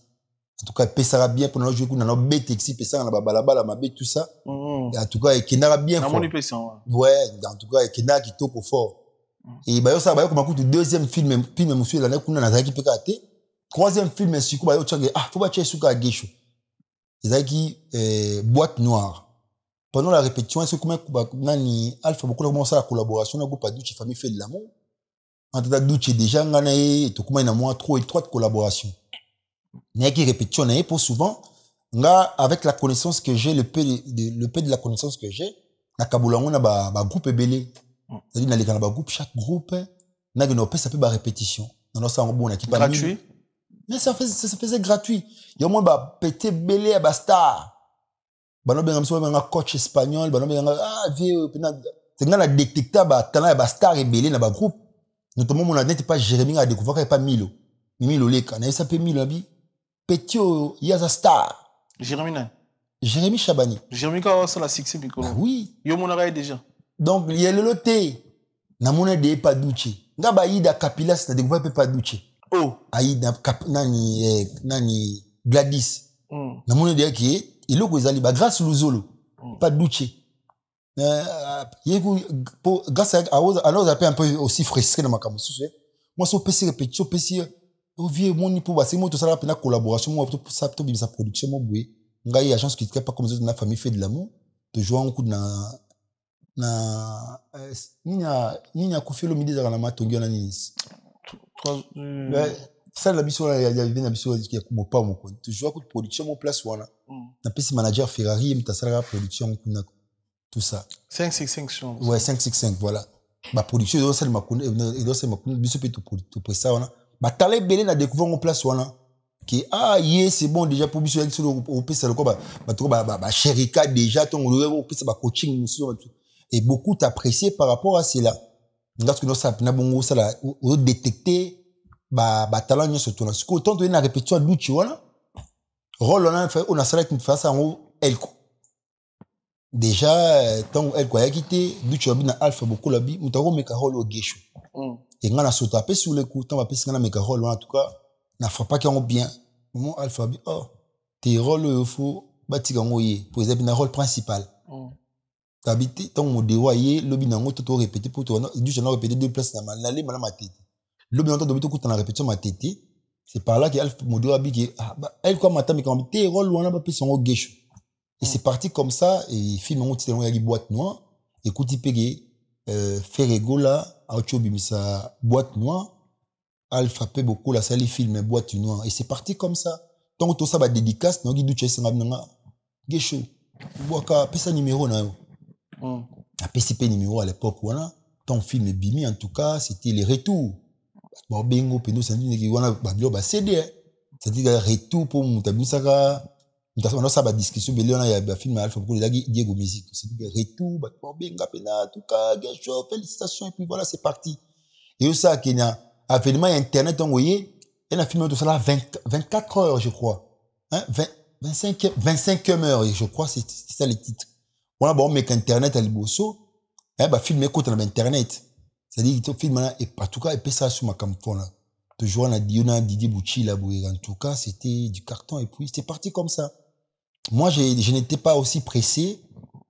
En tout cas, il pèsera bien pour nous jouer dans bête exi, pèsera dans balabala, ma bête, tout ça. En tout cas, il kena bien fort. Ouais, en tout cas, il kena qui toque fort. Et bah, ça, bah, comme un deuxième film, monsieur, l'année qu'on a qui peut cater. Troisième film, c'est quoi, faut pas tuer souka à Gécho. C'est qui, boîte noire. Pendant la répétition, est-ce que nani Alpha beaucoup commencé la collaboration, na groupe Duche famille fait de l'amour. Entre Duche déjà nganae to kuma ina moi trop étroite collaboration. N'a qui répétition na pour souvent nga avec la connaissance que j'ai le peu de la connaissance que j'ai na kabulango na ba groupe belé. C'est-à-dire na les ba groupe chaque groupe na que no ça peut ba répétition. Non ça on bon na qui pas gratuit. Mais ça faisait gratuit. Il y a moins ba pété belé à ba star. bano benga mso benga coach espagnol bano benga vieux c'est nga la détectable talent ba star rebelle na ba groupe notamment mon n'était pas Jérémy a découvert pas Milo leka na ça peut Milo bi petit yaza star Jérémy Chabani Jérémy ka ça la succès bikolo oui yo monaka déjà donc il y a le loté na mona de pas douche nga ba ida Capilas na découvert pas douche oh aida nani Gladys na mona de qui il ko ezali ba grâce luzolo pas douche grâce à alors ça peut un peu aussi fresquer dans ma camus moi so PC répétition PC au vieux mon ni pour passer moi tout ça la collaboration moi pour ça to sa production moi boué ngai agence qui pas comme ça na famille fait de l'amour de jouer un coup na ninya ku felo midi za na matongi na ni ça la biso ya vient biso qui a comme pas mon compte tu joues coup de production mon place wana na PC manager Ferrari mtasala production kuna tout ça 565 sur ouais 565 voilà ma production doit celle ma biso peut tout pour ça wana ba talé belé na découvrir mon place wana qui c'est bon déjà pour biso avec au PC le quoi ba Sherika déjà ton au PC ba coaching et beaucoup t'apprécier par rapport à cela parce que nous ça na bongo ça la détecter ba talent nyo surtout là ce que autant donner la répétition d'outil voilà rôle on a ça là qui face en elko déjà tant elle quoi quitté d'outil na alpha beaucoup la bi mutaro meka rôle au gesho et ngana sauter après sur le coup tant va passer ngana meka rôle en tout cas na fera pas qu'on bien moment alpha bi tes rôles faut batika ngoye pour exemple na rôle principal t'habiter tant mo dévoyer lobi na ngo to répéter pour toi du je na répéter deux places na malale mala matete lobi na to dobito kuta na répétition matete c'est par là que alpha mo dévoyer qui elle quoi matami quand tes rôles wana ba pesa ngo gesho et c'est parti comme ça et film ngo tellement ya boîte noire écoute pege Ferrego là auto bimisa boîte noire alpha pe beaucoup la sali film boîte noire et c'est parti comme ça donc tout ça va dédicace no gidu chesa ngabnanga gesho boaka pesa numéro na yo a PCP numéro à l'époque voilà ton film bimi en tout cas c'était les retours bon bengo peno ça dit wana bablo ba CD c'est-à-dire retour pour mutabisaka on a ça ba discussion belé on a ya film alpha pour les Diego musique c'est-à-dire retour ba benga pena en tout cas gesho félicitations et puis voilà c'est parti et ça Kenya avènement internet on voyait elle a filmé tout ça 24 heures je crois hein 25 heures je crois c'est ça les titres voilà bon mec internet à liboso bah filmer côté dans internet c'est-à-dire que film là et en tout cas et puis ça sur ma campagne là toujours on a Diona Didier Bouchi là en tout cas c'était du carton et puis c'est parti comme ça moi je n'étais pas aussi pressé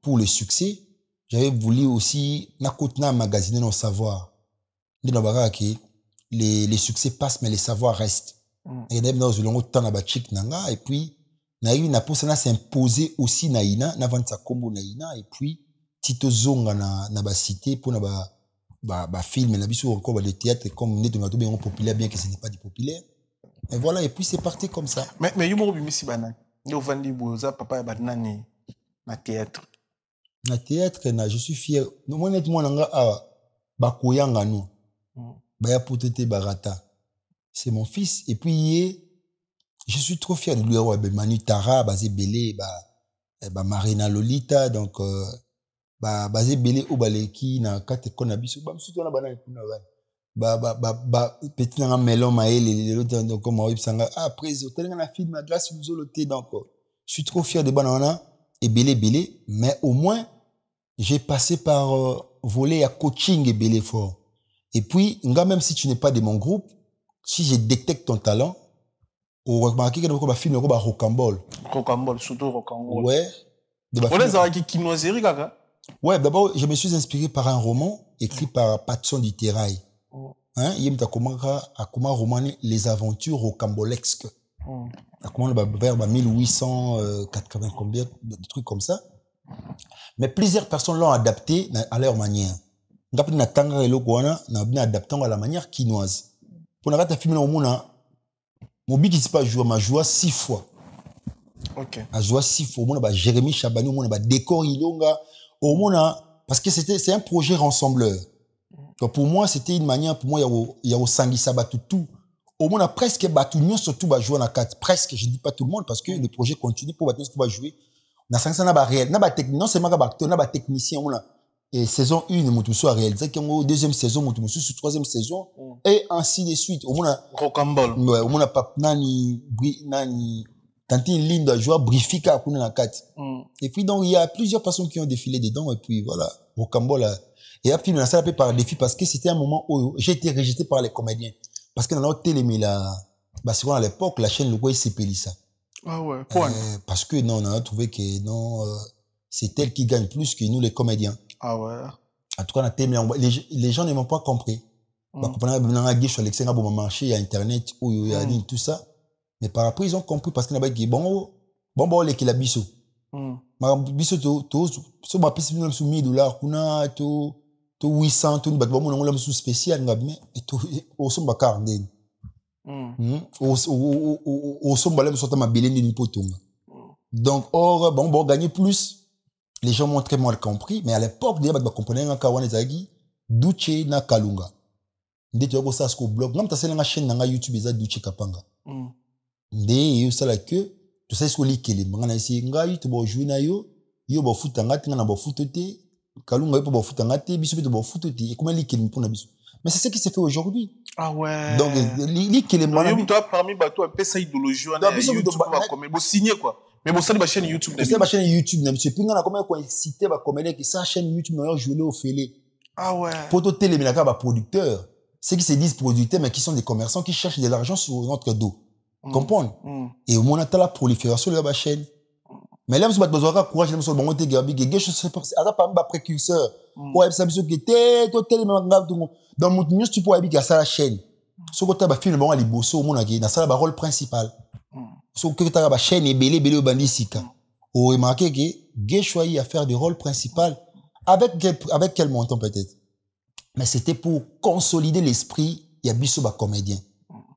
pour le succès j'avais voulu aussi na côté na magasiner nos savoirs de la baraka que les succès passent mais les savoirs restent et même dans le long temps na ba chic nanga et puis na eu na pousse na s'imposer aussi na ina na vendre sa combo na ina et puis tito zonga na ba cité pour na ba film na biso encore ba de théâtre comme ne to bien populaire bien que ce n'est pas du populaire et voilà et puis c'est parti comme ça mais yumo bimisi bana yo vandi boza papa ba nani na théâtre na je suis fier no honnêtement nanga ba koyanga no ba ya potete barata c'est mon fils et puis je suis trop fier de lui avoir Manu Tara basé belé ba Marina Lolita donc basé belé au baleki na kate kona biso ba msuto na bana kuna ba petit na melon maele l'autre donc comme on sanga après hôtel na film à glace nous loté donc je suis trop fier de banana et belé mais au moins j'ai passé par voler à coaching et belé fort et puis même si tu n'es pas de mon groupe si je détecte ton talent on remarque que dans le film on va rocambole surtout rocambole ouais on les a qui kinoiserie kaka ouais d'abord je me suis inspiré par un roman écrit par Patson du Terrail hein il y a comment roman les aventures rocambolesques comment vers 1880 combien de trucs comme ça mais plusieurs personnes l'ont adapté à leur manière ngapi na tanga eloko wana na bien adaptant à la manière quinoise pour na film au mona mon but c'est pas jouer ma joie 6 fois OK a jouer 6 fois mona ba Jérémy Chabani mona ba décor ilonga au mona parce que c'est un projet rassembleur donc pour moi c'était une manière pour moi il y a au sangisa tout au mona presque batu surtout ba jouer na 4 presque je dis pas tout le monde parce que le projet continue pour battre va jouer na sanction na ba réel na ba non seulement ba acteur na ba technicien on a et saison 1 mutu so a réalisé que deuxième saison mutu so troisième saison et ainsi de suite on a Rocambole ouais on a pas nani Tantine Linda joie Brifika kuna na kati et puis donc il y a plusieurs personnes qui ont défilé dedans et puis voilà Rocambole et après on a ça par défi parce que c'était un moment où j'ai été rejeté par les comédiens parce que dans notre télé mais là bah c'est à l'époque la chaîne le quoi s'est payé ça. Ah ouais, quoi parce que non, on a trouvé que non, c'est elle qui gagne plus que nous les comédiens. Ah ouais. En tout cas, les gens ne m'ont pas compris. Bah, sur l'excellent bon marché, il y a internet, où il y a tout ça. Mais par après, ils ont compris parce qu'il y a des bon, les qui la biso. Ma biso, so ma piste, nous sommes $1000, kuna, to 800, to, bon, on l'a sous spécial, mais, et tout, au sommet, carnet. Au sombalem sorta ma belende ni potonga. Donc or bon gagner plus les gens m'ont très mal compris mais à l'époque déjà ba comprendre nga wana zagi Duche na Kalunga ndete yoko ça ko blog ngam tasela nga chaîne nga YouTube za Duche Kapanga ndé yo sala que tu sais ce ko likele ngana isi nga YouTube bo jouna yo bo futa ngati ngana bo futote Kalunga yo bo futa ngati biso bito bo futote et comment likele mpona biso. Mais c'est ce qui s'est fait aujourd'hui. Ah ouais. Donc, qui les moyens. Toi, parmi bateau, un peu ça idéologie, on a YouTube, mais vous signez quoi. Mais vous savez, ma chaîne YouTube. C'est ma chaîne YouTube, monsieur. Puis, on a combien quoi cité, bah, comme elle est, que sa chaîne YouTube, on a joué au félé. Ah ouais. Pour tout télé, mais là, bah, producteurs. Ceux qui se disent producteurs, mais qui sont des commerçants qui cherchent de l'argent sur notre dos. Comprendre? Et au moins, on a la prolifération de la chaîne. Mais là, vous avez besoin de courage, vous avez besoin de gabi, je sais pas, c'est pas un précurseur. Ouais, ça me dit que t'es, toi, télé, dans mon news, tu peux habiter à ça la chaîne. Ce que tu as film, bon, les bosso, au monde, dans ça, le rôle principal. Ce que tu as la chaîne, et belé, au bandisika. Vous remarquez que, Gay choisi à faire des rôles principaux. Avec quel montant peut-être? Mais c'était pour consolider l'esprit, il y a biso, comédien.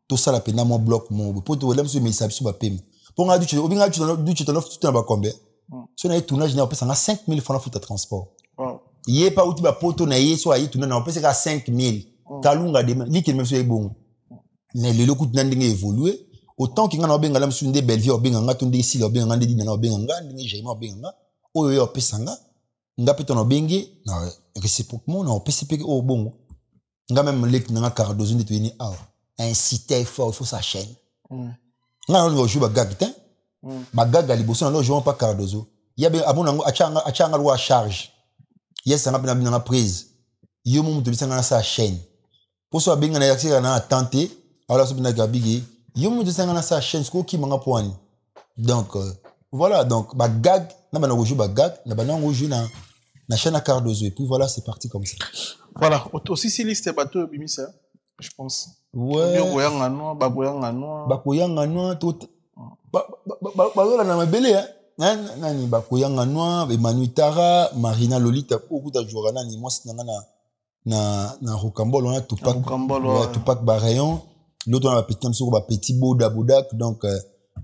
Tout ça, la peine, mon bloc, mon, pour te voir, mais ça, biso, paiement. Pour nga tu t'en offres tout en combien si on a tournage n'a pas 5000 francs de transport yé pas outil ba poto na yé soit yé tourner na on peut c'est à 5000 kalunga de li qui même c'est bon mais le coup na ndenge évoluer autant qu'il ngana benga la msunde Belleville benga nga tunde ici la benga ndedi na benga nga ndenge jema benga oyo yo pesanga nga peto na bengi na réciproquement na PCP au bon nga même lek na Cardozo ndeti ni ah inciter fort il faut sa chaîne nga on joue bagag tin bagag ali bosso na jouons pas Cardozo ya be abonango achanga lwa charge yes nga bina na prise yo mo mutu bisanga na sa chaîne pour so benga na yakira na tenter alors so bina gabigi yo mo bisanga na sa chaîne ko ki manga poani donc voilà donc bagag na bana joue bagag na bana joue na chaîne à Cardozo et puis voilà c'est parti comme ça voilà aussi si liste bateau bimisa je pense. Ouais. Bakoyanga noa tout. Bakoyanga na mabele hein. Nani bakoyanga noa Emmanuel Tara, Marina Lolita beaucoup de joueurs nani moi c'est na Rocambole on a Tupac Barayon l'autre on a petit Boda Bodak donc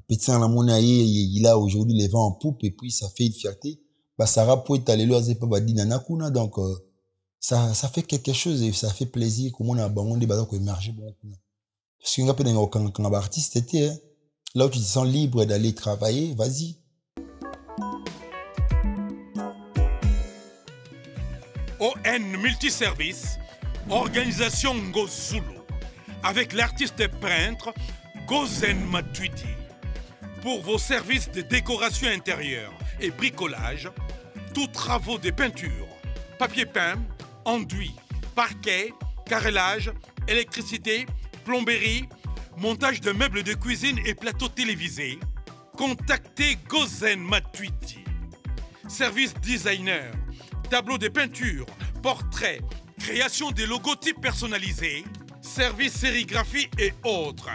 petit en la monnaie il a aujourd'hui les vents en poupe et puis ça fait une fierté. Sarah Poeta lelo azepa badina nakuna donc ça fait quelque chose et ça fait plaisir comment on a abandonné des ko émerger bon parce que ngapé dans aucun artiste était là où tu te sens libre d'aller travailler vas-y. ON Multiservice, organisation Ngozulu, avec l'artiste peintre Gozen Matuidi. Pour vos services de décoration intérieure et bricolage, tous travaux de peinture, papier peint, enduit, parquet, carrelage, électricité, plomberie, montage de meubles de cuisine et plateaux télévisés, contactez Gozen Matuidi. Service designer, tableau de peinture, portrait, création de logotypes personnalisés, service sérigraphie et autres.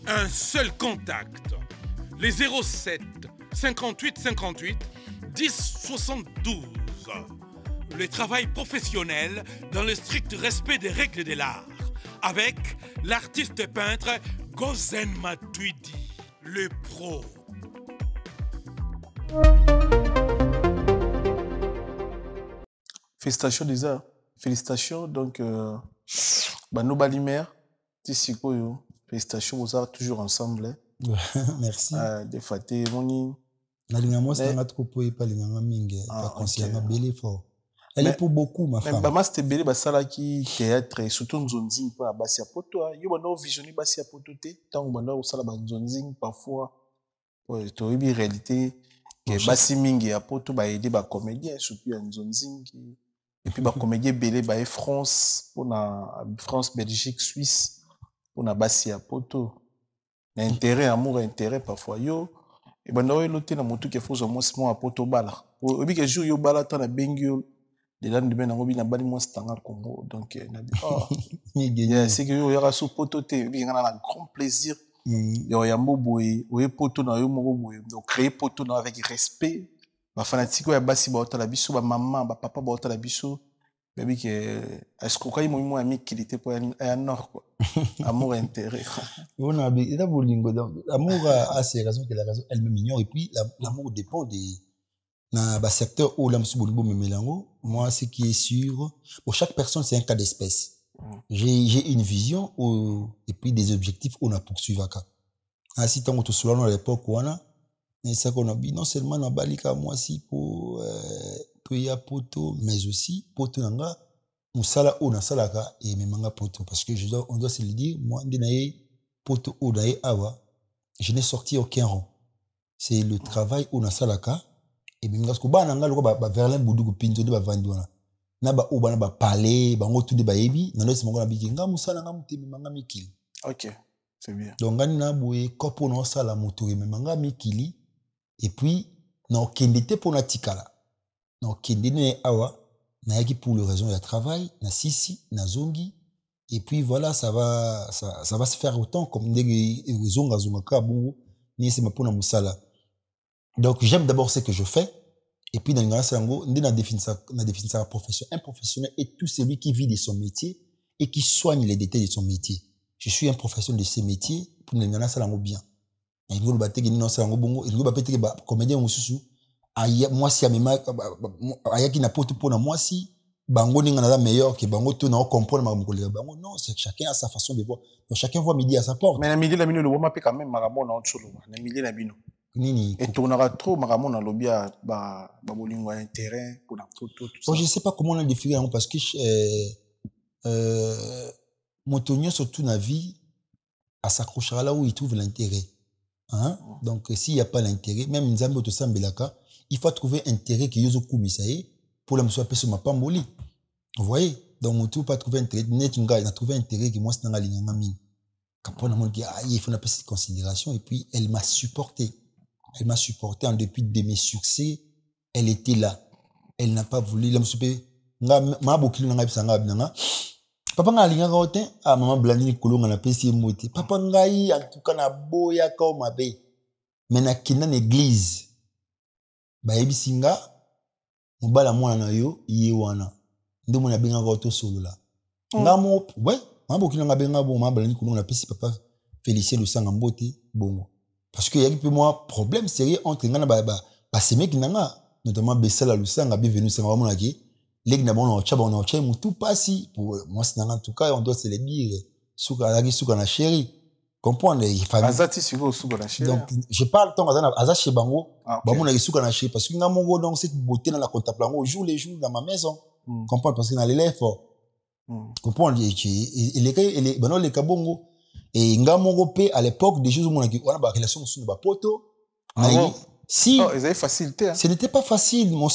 Un seul contact. Les 07 58 58 10 72. Le travail professionnel dans le strict respect des règles de l'art. Avec l'artiste peintre Gozen Matuidi, le pro. Félicitations déjà. Félicitations. Donc, nous Balimer, félicitations, vous êtes toujours ensemble. Merci. Des fatés, moni. Na lingamo c'est nga trop poé pas linganga mingi pas conscient belé fort. Elle est pour beaucoup ma femme. Mais bah c'était belé bah sala qui théâtre surtout nzonzing pour la basse à poto. Yo bano visionner basse à poto té tant bano sala ba nzonzing parfois ouais to une réalité que basse mingi à poto ba aider ba comédien surtout nzonzing et puis ba comédien belé ba France pour na France Belgique Suisse pour na basse à poto. Intérêt amour intérêt parfois yo et ben là l'autre na motu qui faut au moins à poto bala au bi que jour yo bala ta na bengio de là de ben na ngobi na bali moi stanga Congo donc na c'est que yo yara sous poto te bi ngana na grand plaisir yo ya mboboy o poto na yo moko boy donc créer poto na avec respect ba fanatique ya basi ba ota la biso ba maman ba papa ba ota la biso baby que est-ce qu'on a moi ami qui était pour un nord quoi amour intérêt on a bien bolingo l'amour a ses raisons que la raison elle-même ignore et puis l'amour dépend des na ba secteur où l'âme bolingo me mélango moi ce qui est sûr pour chaque personne c'est un cas d'espèce j'ai une vision et puis des objectifs on a poursuivre ka ainsi tant que tout cela à l'époque on a mais ça qu'on a dit non seulement na balika moi si pour ya poto mais aussi poto nanga musala ona salaka et memanga poto parce que on doit se le dire moi ndenaye poto odaye awa je n'ai sorti aucun rang c'est le travail ona salaka et memanga ko ba nanga loko ba verlin budu ko pinzo de ba vandi wana na ba obana ba parler ba ngotu de ba yebi na ndosi mongo na biki nga musala nga mutemi manga mikili. OK c'est bien donc ngani na boye kopo na sala moto memanga mikili et puis na kendete pona tikala. Donc, Kendene Awa, Nayaki pour le raison de travail, na Sisi, na Zongi, et puis voilà, ça va se faire autant comme des Zonga Zongaka, Bongo, ni c'est ma pona Moussala. Donc, j'aime d'abord ce que je fais, et puis dans le Sango, on a défini sa profession. Un professionnel est tout celui qui vit de son métier et qui soigne les détails de son métier. Je suis un professionnel de ce métier pour le Ngana Salango bien. Et il va battre non Salango Bongo, il va battre comédien Moussou. Aya moi si amema aya qui n'a pas tout pour moi si bango ninga na meilleur que bango tout na comprendre ma mukole bango non c'est que chacun a sa façon de voir donc chacun voit midi à sa porte mais na midi la mino le wama pe quand même maramo na onsolo na midi na bino nini et tournera trop maramo na lobia ba bolingo intérêt pour la photo tout ça bon je sais pas comment on a défini parce que Motonio surtout na vie à s'accrocher là où il trouve l'intérêt hein donc s'il y a pas l'intérêt même nzambe to sambelaka il faut trouver intérêt qui yozo kumisaye pour la monsieur peso mapamboli vous voyez donc on trouve pas trouver intérêt net nga il a trouvé intérêt qui moi c'est dans linga mine kapona mon qui il faut une petite considération et puis elle m'a supporté en dépit de mes succès elle était là elle n'a pas voulu la monsieur nga ma bokili nga bisanga binanga papa nga linga rote maman blandini kolonga na pesi moti papa ngai en tout cas na boya ka mabe mais na kinda na église ba yebisinga mobala mwana na yo ye wana ndo mona benga roto solo la ngamo ouais mambo kinanga benga bon mabala ni kolonga na pesi papa Félicien le sanga mbote bongo parce que yaki pe moi problème sérieux entre ngana ba seme kinanga notamment Bessala le sanga bienvenue sanga wa mona ki legi na bona ochaba on ocha mutu pasi pour moi c'est en tout cas on doit se le dire suka na chéri comprendre il faut azati siko suka na chéri donc je parle tant azati chez bango ba mona suka na chéri parce que ngamo donc cette beauté dans la contemplation au jour les jours dans ma maison comprendre parce que dans l'élève comprendre il est bano le kabongo et ngamo pe à l'époque des choses mona ki on a ba relation sur ba poto si ils avaient facilité hein? Ce n'était pas facile moi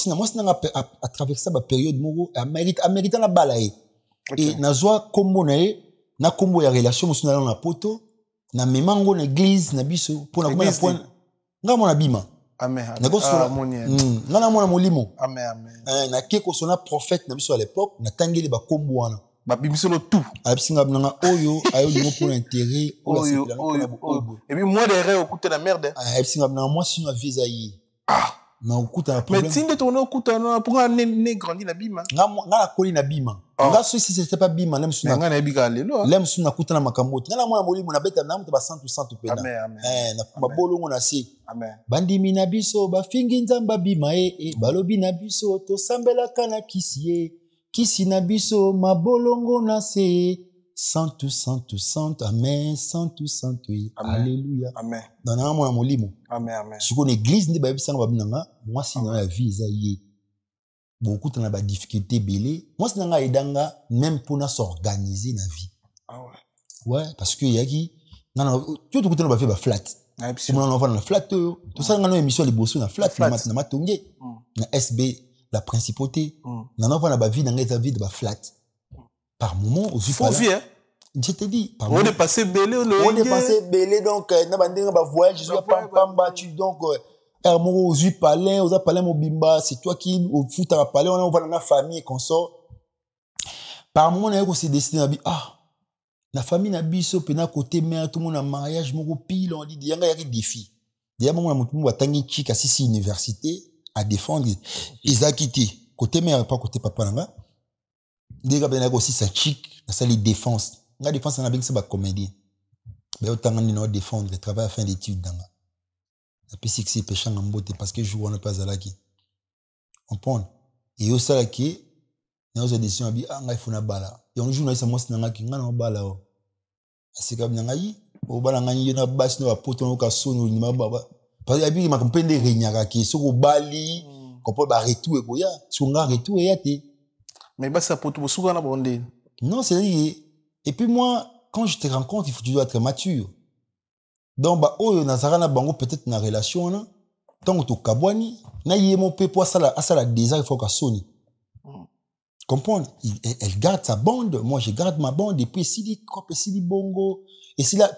à traverser ma période mogo américain la balaye et nazwa kombo na kombo ya relation sur na poto na memango na église na biso pour na komona point ngamo na bima amen na go sola ngana mona molimo amen na keko sona prophète na biso à l'époque na tangeli ba kombo wana ba bimisolo tout abisinga nanga oyo ayo lingo pour intérêt oyo et puis moi derrière okuta na merde abisinga nanga moi sino visa yi na okuta na problème mais tinde tourner okuta na pour un né grandi na bima nga koli na bima nga so si c'était pas bima lem suna nga na bika lelo lem suna kuta na makambo nga na mwana molimo na beta na mutu ba 100% pena na mabolongo na si bandimi na biso ba fingi nzamba bima balobi na biso to sambela kana kisi kisi na biso mabolongo na se santo, santo, santo, amen, santo, santo, alléluia. Amen. Dans la mon molimo. Amen, amen. Si on église, ni babi sanga babinanga, moi si dans la vie, ça y est. Beaucoup de la difficulté belé. Moi si nanga edanga, même pour na s'organiser na vie. Ah ouais. Ouais, parce que y a qui, tout le côté on va faire flat. Comme on va dans la flat, tout ça on a une émission les bossons na flat, na matongé, na SB, la principauté. Na va na vie dans les vie de flat. Par moment aussi. Faut vivre. Je te dis. On est passé belé, on est passé belé donc na bande na voyage, je suis pam battu donc. Hermo aux huit palais, aux palais mobimba, c'est toi qui au foot à palais, on va dans la famille qu'on sort. Par moment on a aussi décidé la famille na biso pena côté mère tout le monde a mariage mon pile on dit yanga yaki défi. Déjà moi mutu wa tangi chika sisi université à défendre Isakiti côté mère pas côté papa nanga. Déjà ben aussi sa chic ça les défense. La défense na bien c'est ba comédien. Ben autant on nous défendre le travail à fin d'études nanga. La psychique péchant en beauté parce que je vois ne pas à la qui. On prend. Et au ça qui, nous avons décidé à dire, il faut na bala. Et on joue dans ce moment là qui n'a bala. C'est comme n'a y. Au bala n'a y na bas no apoto no kasono ni mababa. Parce que il m'a compris des régnara qui sur au bali, qu'on peut ba retour et boya. Sur on retour et yate. Mais bah ça poto souvent na bondé. Non, c'est lié. Et puis moi, quand je te rencontre, il faut toujours être mature. Donc bah oh nazarana bango peut-être na relation là tant to kabwani na yemo pe pour ça la désir il faut ka soni comprendre elle garde sa bande moi je garde ma bande et puis si dit cop si dit bongo et si là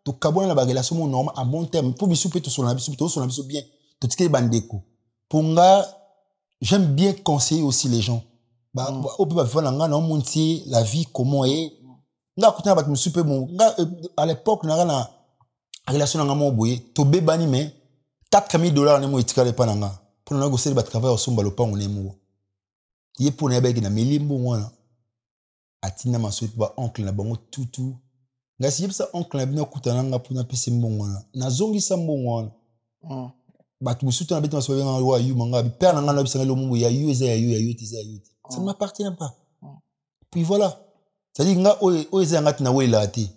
to kabwani la relation mon normal à bon terme pour biso pe to sur la biso bien to tike bandeko pour nga j'aime bien conseiller aussi les gens bah au peut pas faire nga na montier la vie comment est nga kutana bat musupe mon nga à l'époque na na relation nga mo boye to bebani mais $4000 ne mo itikale pa nga pour na go sel bat travail au somba lopango ne mo ye pour na beki na melimbo wana atina maso ba oncle na bango tutu nga si yebsa oncle na bino kutana nga pour na pese mbongo wana na zongi sa mbongo wana bat musupe na beti maso ba nga wa yu manga bi père na nga na bisanga lo mo ya yu eza ya yu ça ne m'appartient pas puis voilà. C'est-à-dire nga o ezanga tina wela ati.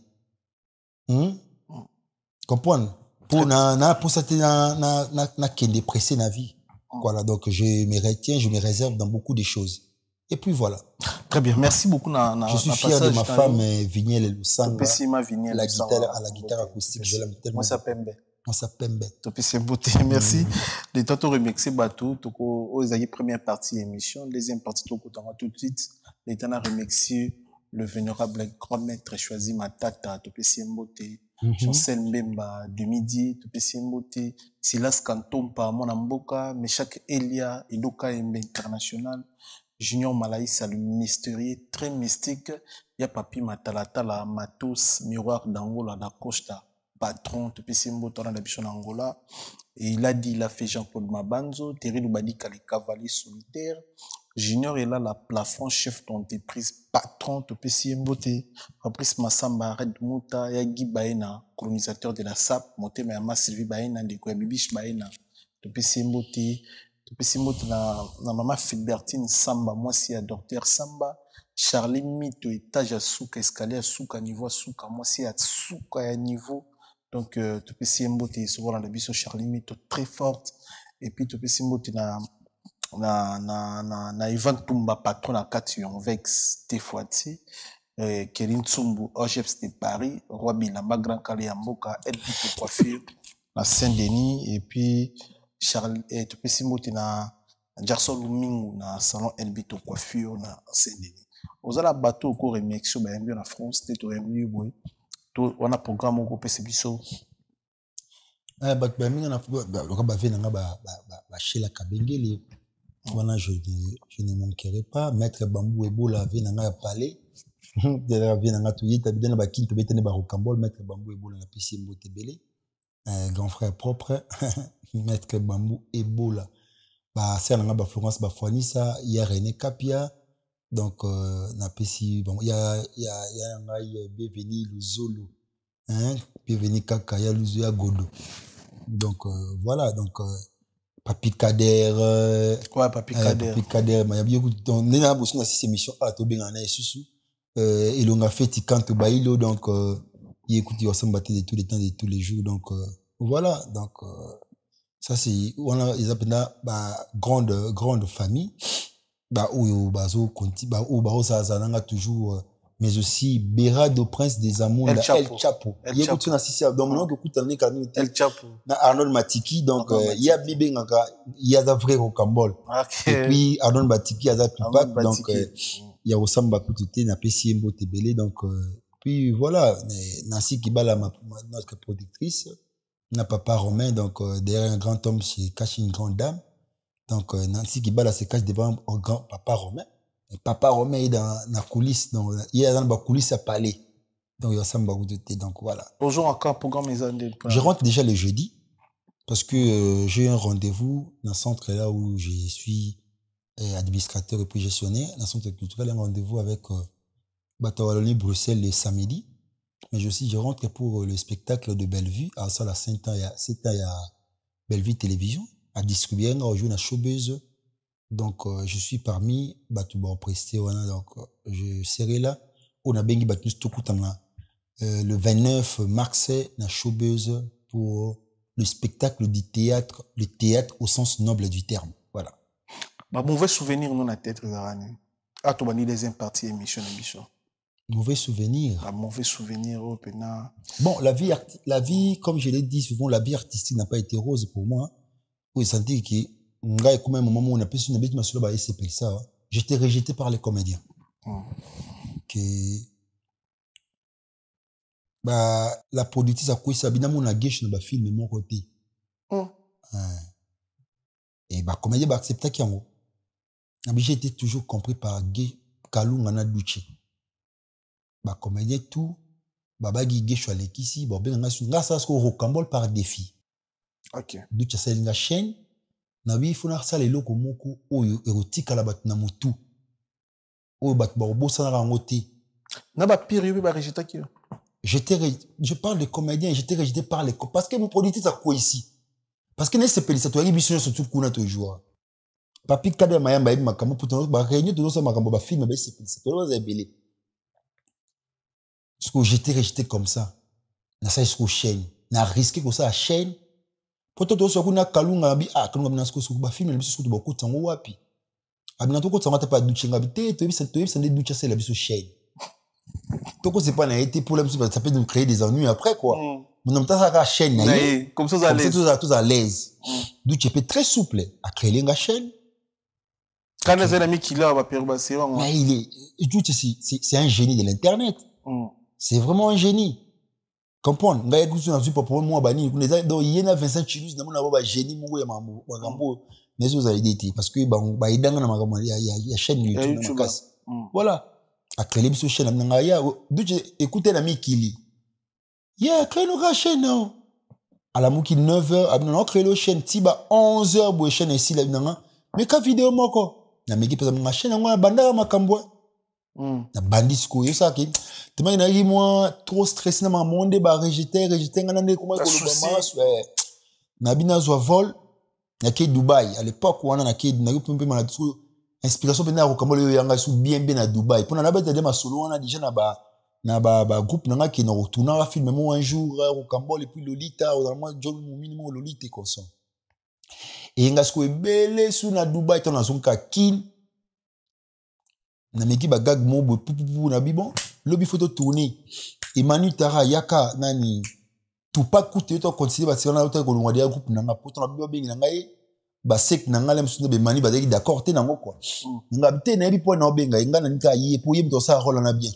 Comprendre? Pour pour ça na kende pressé na vie. Voilà, donc je me retiens, je me réserve dans beaucoup de choses. Et puis voilà. Très bien, merci beaucoup je suis fier de ma femme Vignel Lusanga. La guitare acoustique, je l'aime tellement. Moi ça pembe. Topé beauté. Merci. Les temps remercier bateau toko ozaki première partie émission, deuxième partie toko tout de suite. Les temps remercier le vénérable grand maître choisi Matata, Topé Beauté, Chancel Mbemba, de midi, Topé Beauté, Silas Kantompa, Monamboka, Meshak Elia, Idoka Mbe International, Junior Malaïs, le mystérieux, très mystique, ya Papi Matalatala, Matos, Miroir d'Angola, da Costa, patron, Topé Beauté, dans la bichon Angola, et il a dit, il a fait Jean-Paul Mabanzo, Terry Loubadika, les cavaliers solitaires, Junior est là, la plafond, chef d'entreprise, patron de PCM Beauté, Fabrice Massamba, Red Mouta, Yagi Baena, colonisateur de la SAP, Monté Mayama, Sylvie Baena, de Kouabibish Baena, de PCM Beauté, na Maman Filbertine Samba, moi si à Docteur Samba, Charlie Mito, étage à Souka, escalier à Souka, niveau à Souka, moi si à Souka à niveau, donc, de PCM Beauté, souvent dans le biseau Charlie Mito, très forte, et puis de PCM Beauté, na Ivan Tumba patron à 4 on vex des fois Kérin Tsumbu OGEPS de Paris Roi Bilamba Grand Calais Amboka Elbito Coiffure na Saint-Denis et puis Charles et tu peux s'immoter na Jarson Lumingu na salon Elbito Coiffure na Saint-Denis aux la bateau ko remix ba mbio na France te to mbio boy to on a programme au groupe Sebiso ba minga na ba ba vena nga ba Sheila Kabengele. Voilà, je ne manquerai pas. Maître Bambou Ebola vient dans le palais. De la vie dans la touille, t'as bien la bakin, t'as bien le barocambol. Maître Bambou Ebola la piscine Botebele. Grand frère propre. Maître Bambou Ebola. Bah, c'est un ba Florence Bafuanissa. Il y a René Capia. Donc, na piscine. Bon, il y a un gars, Bienvenu Luzolo. Bienvenu Kaka, il y a Luzo, il y a Godo. Donc, voilà. Donc, Papi Kader. Ouais, Papi Kader. Papi Kader. Mais il y a bien beaucoup de gens qui ont cette émission. Ah, tu bien en a sous. Et l'on a fait Tikanto Bailo. Donc, il écoute, il va s'en battre de tous les temps, de tous les jours. Donc, voilà. Donc, ça, c'est, on a, ils appellent ça, grande famille. Où bazo conti où bazo ça toujours mais aussi Berado Prince des Amours El Chapo il écoute na sisi donc non écoute en El Chapo na Arnold Matiki donc il y a bibé ngaka il y a da vrai Rocambole et puis Arnold Matiki a da Tupac donc il y a Osamba Kutute na pesi mbote belé donc puis voilà Nancy Kibala notre productrice na papa Romain donc derrière un grand homme se cache une grande dame. Donc, Nancy Kibala se cache devant un grand papa Romain. Et papa Romain est dans la coulisse. Donc, il est dans la coulisse à palais. Donc, il y a ça, donc voilà. Bonjour, encore un programme. Je rentre déjà le jeudi. Parce que j'ai un rendez-vous dans le centre là où je suis administrateur et puis gestionnaire. Dans le centre culturel, un rendez-vous avec Batawaloni Bruxelles le samedi. Mais je rentre pour le spectacle de Bellevue. À ça, la Saint-An, il y a Bellevue Télévision. À distribuer on joue la showbiz donc je suis parmi Batouba presté voilà donc je serai là on a bengi Batus Tokutanga le 29 mars na showbiz pour le spectacle du théâtre le théâtre au sens noble du terme voilà mauvais souvenir non à tête zarani à to bani deuxième partie émission mauvais souvenir mauvais souvenir au pena bon la vie comme je l'ai dit souvent la vie artistique n'a pas été rose pour moi. Oui, ça dit que ngai comme un moment où on a pu une bête masolo ba c'est ça j'étais rejeté par les comédiens que la productrice a quoi ça bina mon agesh na ba film mon côté et comédien accepter qui en haut j'ai été toujours compris par gay Kalunga na Duche comédien tout bagi gay cho alekisi ben nga ça ko Rocambole par défi. Ok. Donc ça une chaîne na bi fona ça les loko moko oyo érotique la bat na mutu oyo bat ba bossa na rangote na ba pire ba rejeté qui je parle de comédiens j'étais rejeté par les parce que mon producteur ça quoi ici parce que ne se pelisa to émission surtout kuna toujours Papi Kader mayamba ibi makambo pour ba réunion to ça makambo ba film ba se pelisa to za belé parce que j'étais rejeté comme ça na ça est chaîne na risqué que ça à chaîne poto so kuna Kalunga bi Kalunga bina sko ba film bisosko to boko tango wapi abina to ko tsama ta pa duche ngabi te to bisa ne duche c'est la biso chaîne to ko c'est pas na été pour la biso ça peut nous créer des ennuis après quoi mon nom ta ka chaîne na comme ça à l'aise tous à l'aise duche peut très souple à créer la chaîne quand les amis qui là va perba c'est mais il est duche c'est un génie de l'internet c'est vraiment un génie. Comprendre ngai kuzu na zupa pour moi bani kuneza do yena Vincent Chilus na mona ba génie mungu ya mambo magambo nezo za iditi parce que ba idanga na magambo ya chaîne YouTube na makasi voilà a créer biso chaîne na ngaya duje écouter na mikili créer nos chaîne non à la muki 9h abina no créer le chaîne tiba 11h bo chaîne ici là nanga mais ka vidéo moko na meki pesa ma chaîne ngwa bandaka makambo na bandisco yo ça ki tellement il a moi trop stressé na monde ba rejeter ngana ne comment ko lo ba na bina zo vol na ke Dubaï à l'époque wana na ke na yo pempe na tout inspiration pe na Rocambole yo yanga sou bien à Dubaï pour na bête de ma solo wana déjà na ba groupe na ki na retourner à filmer moi un jour Rocambole et puis Lolita ou dans moi John minimum Lolita comme ça et ngasko ebele sou na Dubaï ton na zonka kin na meki ba gag mobo pupu na bibon lobi photo tourner Emmanuel Tara yaka nani Tupac kuté to considérer ba sirana to ko longwa dia groupe nanga poto na bibo bengi nanga ba sek nanga le msundo be mani ba d'accord te nango quoi nga bité na bi po na obenga nga na nika yi po yebito sa rola na bien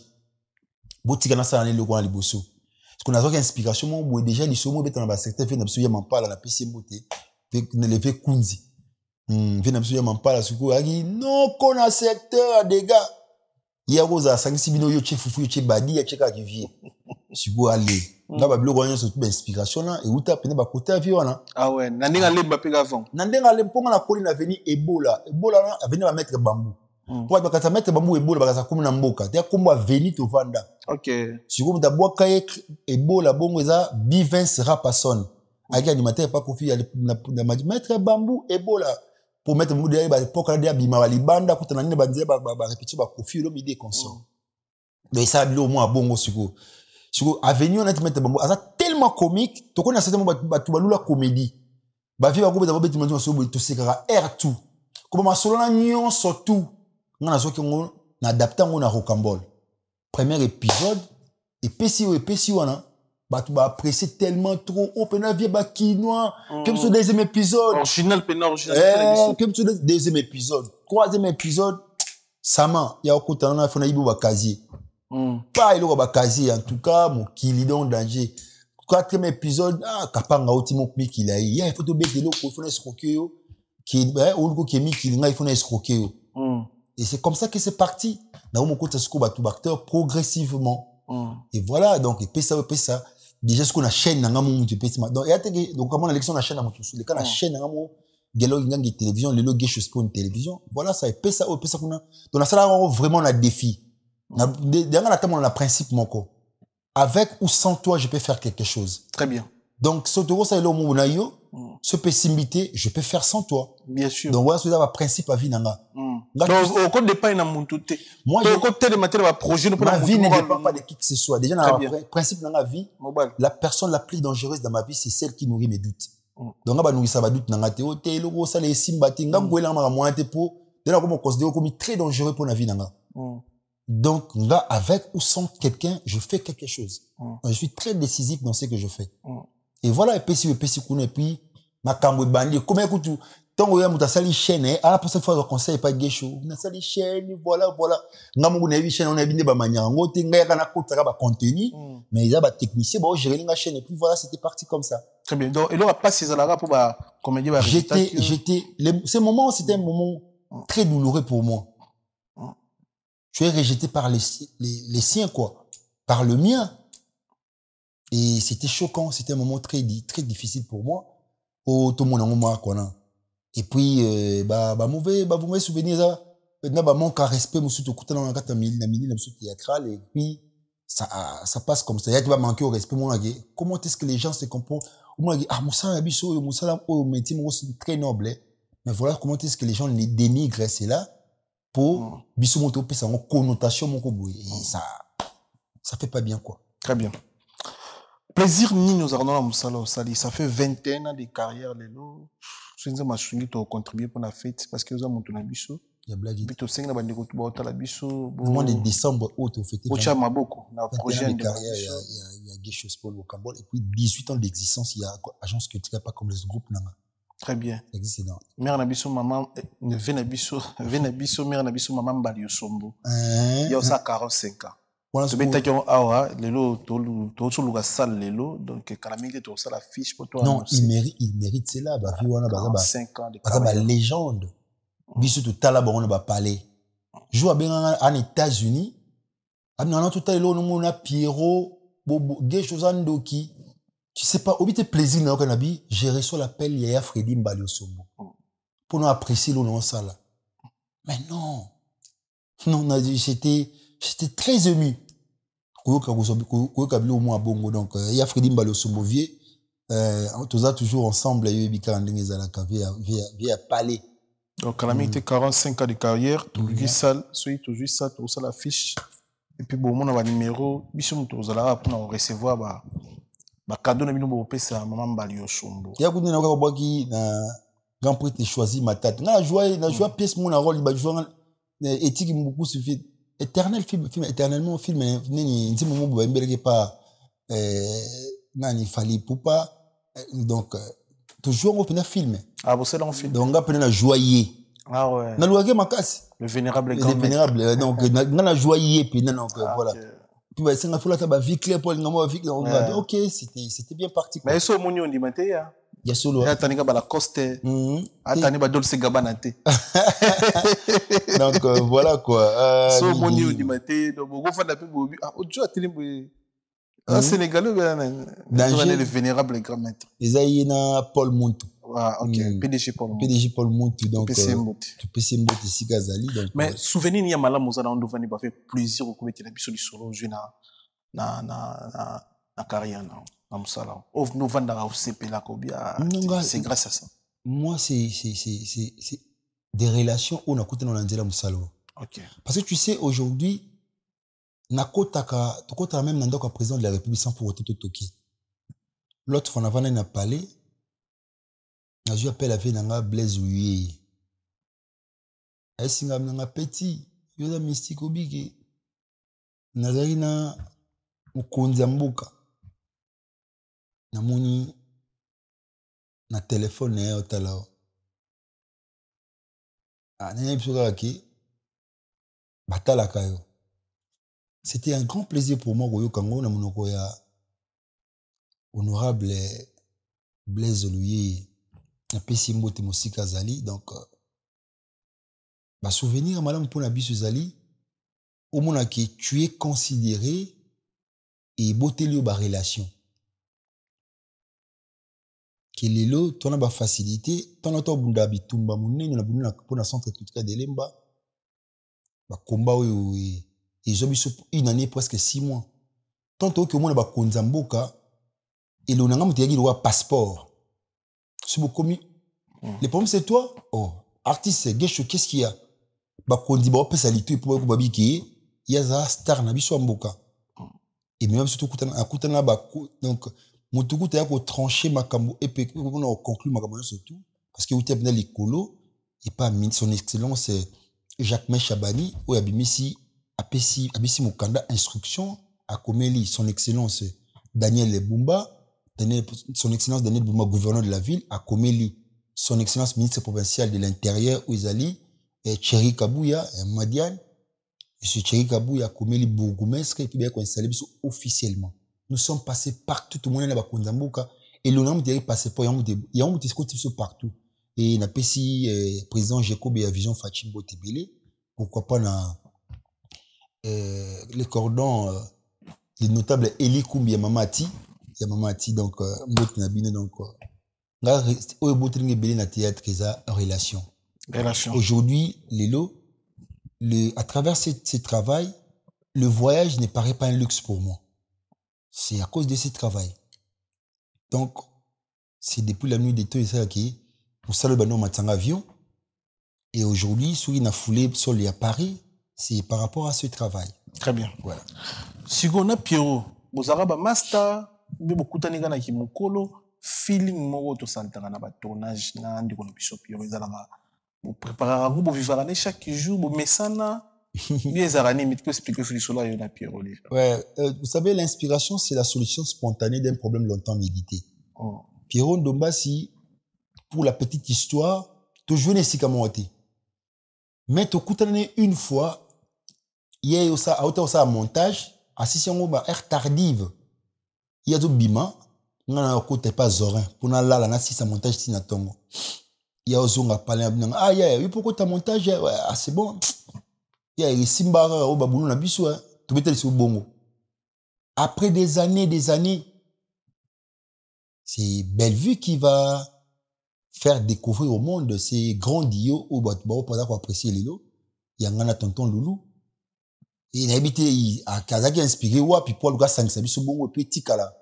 botika na sa na le ko na liboso parce qu'on a une inspiration mo déjà li somo beta na ba secteur fait na biso ya mampala na pesi mbote fait ne lever kunzi fait na biso ya mampala suko agi non kona secteur des gars ya roza sangisi bino yo che fufu yo che badi ya che ka kivie suko aller nga ba biloko wana surtout ba inspiration na et uta pene ba côté avion na ah ouais na ndinga lemba pega avant na ndinga lemponga na koli na veni Ebola na aveni ba mettre bambou pour ba kata mettre bambou Ebola ba kata komi na mboka te kombo aveni to vanda OK suko muta boka Ebola bongo eza B20 Rapason avec animateur pas confié na maître bambou ebola pour mettre mu derrière ba poka dia bima libanda kutana nne ba nzela ba répéter ba confier le midi consort mais ça bilo moi bongo siko avenue on a mettre bambou ça tellement comique to connait certainement ba tubalula comédie ba vie ba ko ba beti manzo so to sekara air tout comme ma solo na nyonso tout ngana soki ngo na adapter ngo na Rocambole premier épisode et PC wana bah tu vas apprécier tellement trop on peut vie ba quinoa comme sur deuxième épisode original comme sur deuxième épisode troisième épisode sama ya okutana na fona ibo ba casier pas il ba casier en tout cas mon kili dans danger quatrième épisode kapanga otimo miki la il faut to bete lo ko fona escroquer yo qui on ko kemi ki nga il faut escroquer yo et c'est comme ça que c'est parti na mon côté ce ko ba tout acteur progressivement et voilà donc et ça déjà ce qu'on a chaîne na ngamu tu peux donc donc comment l'élection na chaîne na mutu les cas na chaîne na ngamu gelo ngangi télévision le logo chose pour une télévision voilà ça et ça kuna donc na ça vraiment la défi na dernier la tellement la principe moko avec ou sans toi je peux faire quelque chose très bien donc ce to ça le mo na yo ce pessimité je peux faire sans toi bien sûr donc voilà c'est le principe à vie nanga donc au code dépend na muntu te moi je côté de matière va projet pour ma vie ne dépend pas de qui que ce soit déjà dans le principe dans la vie mobile la personne la plus dangereuse dans ma vie c'est celle qui nourrit mes doutes donc ba nourrir ça ba doute nanga te o te lo ça les simbati ngam la ma moi te po de là comme considérer comme très dangereux pour la vie nanga donc là avec ou sans quelqu'un je fais quelque chose je suis très décisif dans ce que je fais et voilà et puis kuna et puis ma kambo bandi comme écoute tant ya muta sali chaîne pour cette fois je conseille pas gesho na sali chaîne voilà ngamu na chaîne on a binde ba manyanga ngote ngaya kana kotaka ba contenu mais il y a ba technicien ba gérer la chaîne et puis voilà c'était parti comme ça très bien donc il aura pas ces alara pour ba comédie ba ce moment c'était un moment très douloureux pour moi je suis rejeté par les siens quoi par le mien et c'était choquant c'était un moment très difficile pour moi au tout mon moi quoi et puis mauvais souvenir ça maintenant manque à respect musu to kutana na kata na musu théâtral et puis ça passe comme ça tu vas manquer au respect mon comment est-ce que les gens se comportent moi musa biso musa o métier c'est très noble mais voilà comment est-ce que les gens les dénigrent c'est là pour biso moto pesa en connotation mon koboy et ça fait pas bien quoi très bien plaisir ni nous arnaud musala osali ça fait 21 ans de carrière lelo sinza mashungi to contribuer pour la fête parce que nous avons na biso ya blague bito senga bandeko to ba la biso mois de décembre auto fêter au cha maboko na projet de carrière il y a Gesho Sport au Cambodge et puis 18 ans d'existence il y a agence culturelle pas comme les groupes nanga très bien existe dans mère na biso maman vena biso mère na biso maman Balio Sombo il y a ça 45 ans tu beta ki awa lelo to suluka salle lelo donc kalamite to ça la fiche pour toi non il mérite cela ba vi wana baza 5 ans de carrière baza ba légende biso to tala ba on ba parler joue bien en États-Unis amna tout lelo no mona Pierrot bobo Gesho Zandoki tu sais pas obité plaisir na kanabi j'ai reçu l'appel Yaya Freddy Balio Sombo pour nous apprécier le non ça là mais non j'étais très ému koyoka bilo mwa bongo donc ya Freddy Balio Sombo vie tous toujours ensemble et bika ndenge ezalaka via palais donc calamité 45 ans de carrière toujours salle soyi toujours ça tout ça la fiche et puis bon mon numéro biso muto zala pour recevoir ba cadeau na bino bo pesa maman Balio Sombo ya kuna na ko boki na grand prix te choisi matata na joie pièce mon rôle ba jouer éthique beaucoup suffit éternel film éternellement film nini nti momo bo mbeleke pas nani fali poupa donc toujours on peut film c'est dans film donc on peut na joyer ouais na loyer makasi le vénérable donc na joyer puis non voilà puis bah c'est nga fola ta ba vie claire pour ngamo vie OK c'était bien parti mais so moni on dit maté ya ya solo atanika ba la coste atani ba Dolce Gabbana té donc voilà quoi so moni on dit maté donc go fa da pe bobi ojo atini bo sénégalais le vénérable grand maître Ezaïna Paul Muntu OK PDG Paul Muntu donc PC Mbote Sikazali donc mais souvenir ni ya malamu za na ndovani ba fait plaisir ko mettre na biso li solo jeu na carrière na C'est grâce à ça. Moi, c'est des relations où on a coûté dans l'anzela musalo. Ok. Parce que tu sais, aujourd'hui, nakota même nandoko président de la République sans pour autant toquer. L'autre fois, on a parlé, je appelle la vie nanga Blaise Ouye. Est-ce que petit, il y a mystique au big. Nazari na mukonzambuka. Namoni na téléphone na otala. Nene bisoka ki batala kayo. C'était un grand plaisir pour moi koyo kango na monoko ya honorable Blaise Louye na pesi mbote musika zali donc ba souvenir malamu pour na biso zali au mona que tu es considéré et boteli ba relation que lelo tona ba facilité tona to bunda bitumba munene na bunda pour na centre culturel de Lemba ba combat oyo ils ont biso une année presque 6 mois tant que mona ba konzamboka et le nanga mutegi le passeport c'est beaucoup commis le problème c'est toi artiste qu'est-ce qu'il y a ba kondi ba pesa litu pour ko babiki yaza star na biso mboka et même surtout kutana ba donc mutuku ta ko trancher makambo et puis on conclut makambo surtout parce que uti bien likolo et pas son excellence Jacques Chabani ou abimisi abisi mukanda instruction à komeli son excellence Daniel Bumba son excellence Daniel Bumba gouverneur de la ville à komeli son excellence ministre provincial de l'intérieur Ouzali et Thierry Kabouya Madiane monsieur Thierry Kabouya komeli bourgmestre et puis bien qu'on installé officiellement nous sommes passés partout tout le monde na bakonzamboka et le nom de passeport il y a un petit partout et na pesi président Jacob et vision Fachimbo Tebele pourquoi pas na les cordons les notables Eli Koumbi Yamamati donc mbot na bino donc nga oyo botringe belé na théâtre eza relation aujourd'hui à travers ce travail le voyage ne paraît pas un luxe pour moi c'est à cause de ce travail donc c'est depuis la nuit des temps ça qui pour ça le bano matanga avion et aujourd'hui celui na foulé sol à Paris c'est par rapport à ce travail. Très bien. Voilà. Si on a Pierrot, vous avez un master, beaucoup de gens qui m'ont collé, feeling moi to santana na ba tournage na ndi kono biso Pierrot ezalanga vous préparer vous vivre chaque jour vous mesana bien zarani mais tu peux expliquer sur cela yo na Pierrot. Ouais, vous savez l'inspiration c'est la solution spontanée d'un problème longtemps médité. Pierrot Ndombasi pour la petite histoire toujours ne sikamote. Mais tu kutane une fois il y a ça un montage assisté au air tardive il y a du bima ngana côté pas zorin pour na la na si montage si na tongo il y a ozonga parler il pourquoi ta montage c'est bon il y a simbara au babulu na biso tu mettez sur bongo après des années c'est Bellevue qui va faire découvrir au monde ces grands dios au batba pour apprécier les lots il y a ngana tonton Loulou il a habité à Kazaki inspiré puis Paul Gars sang sabi sobongo petit kala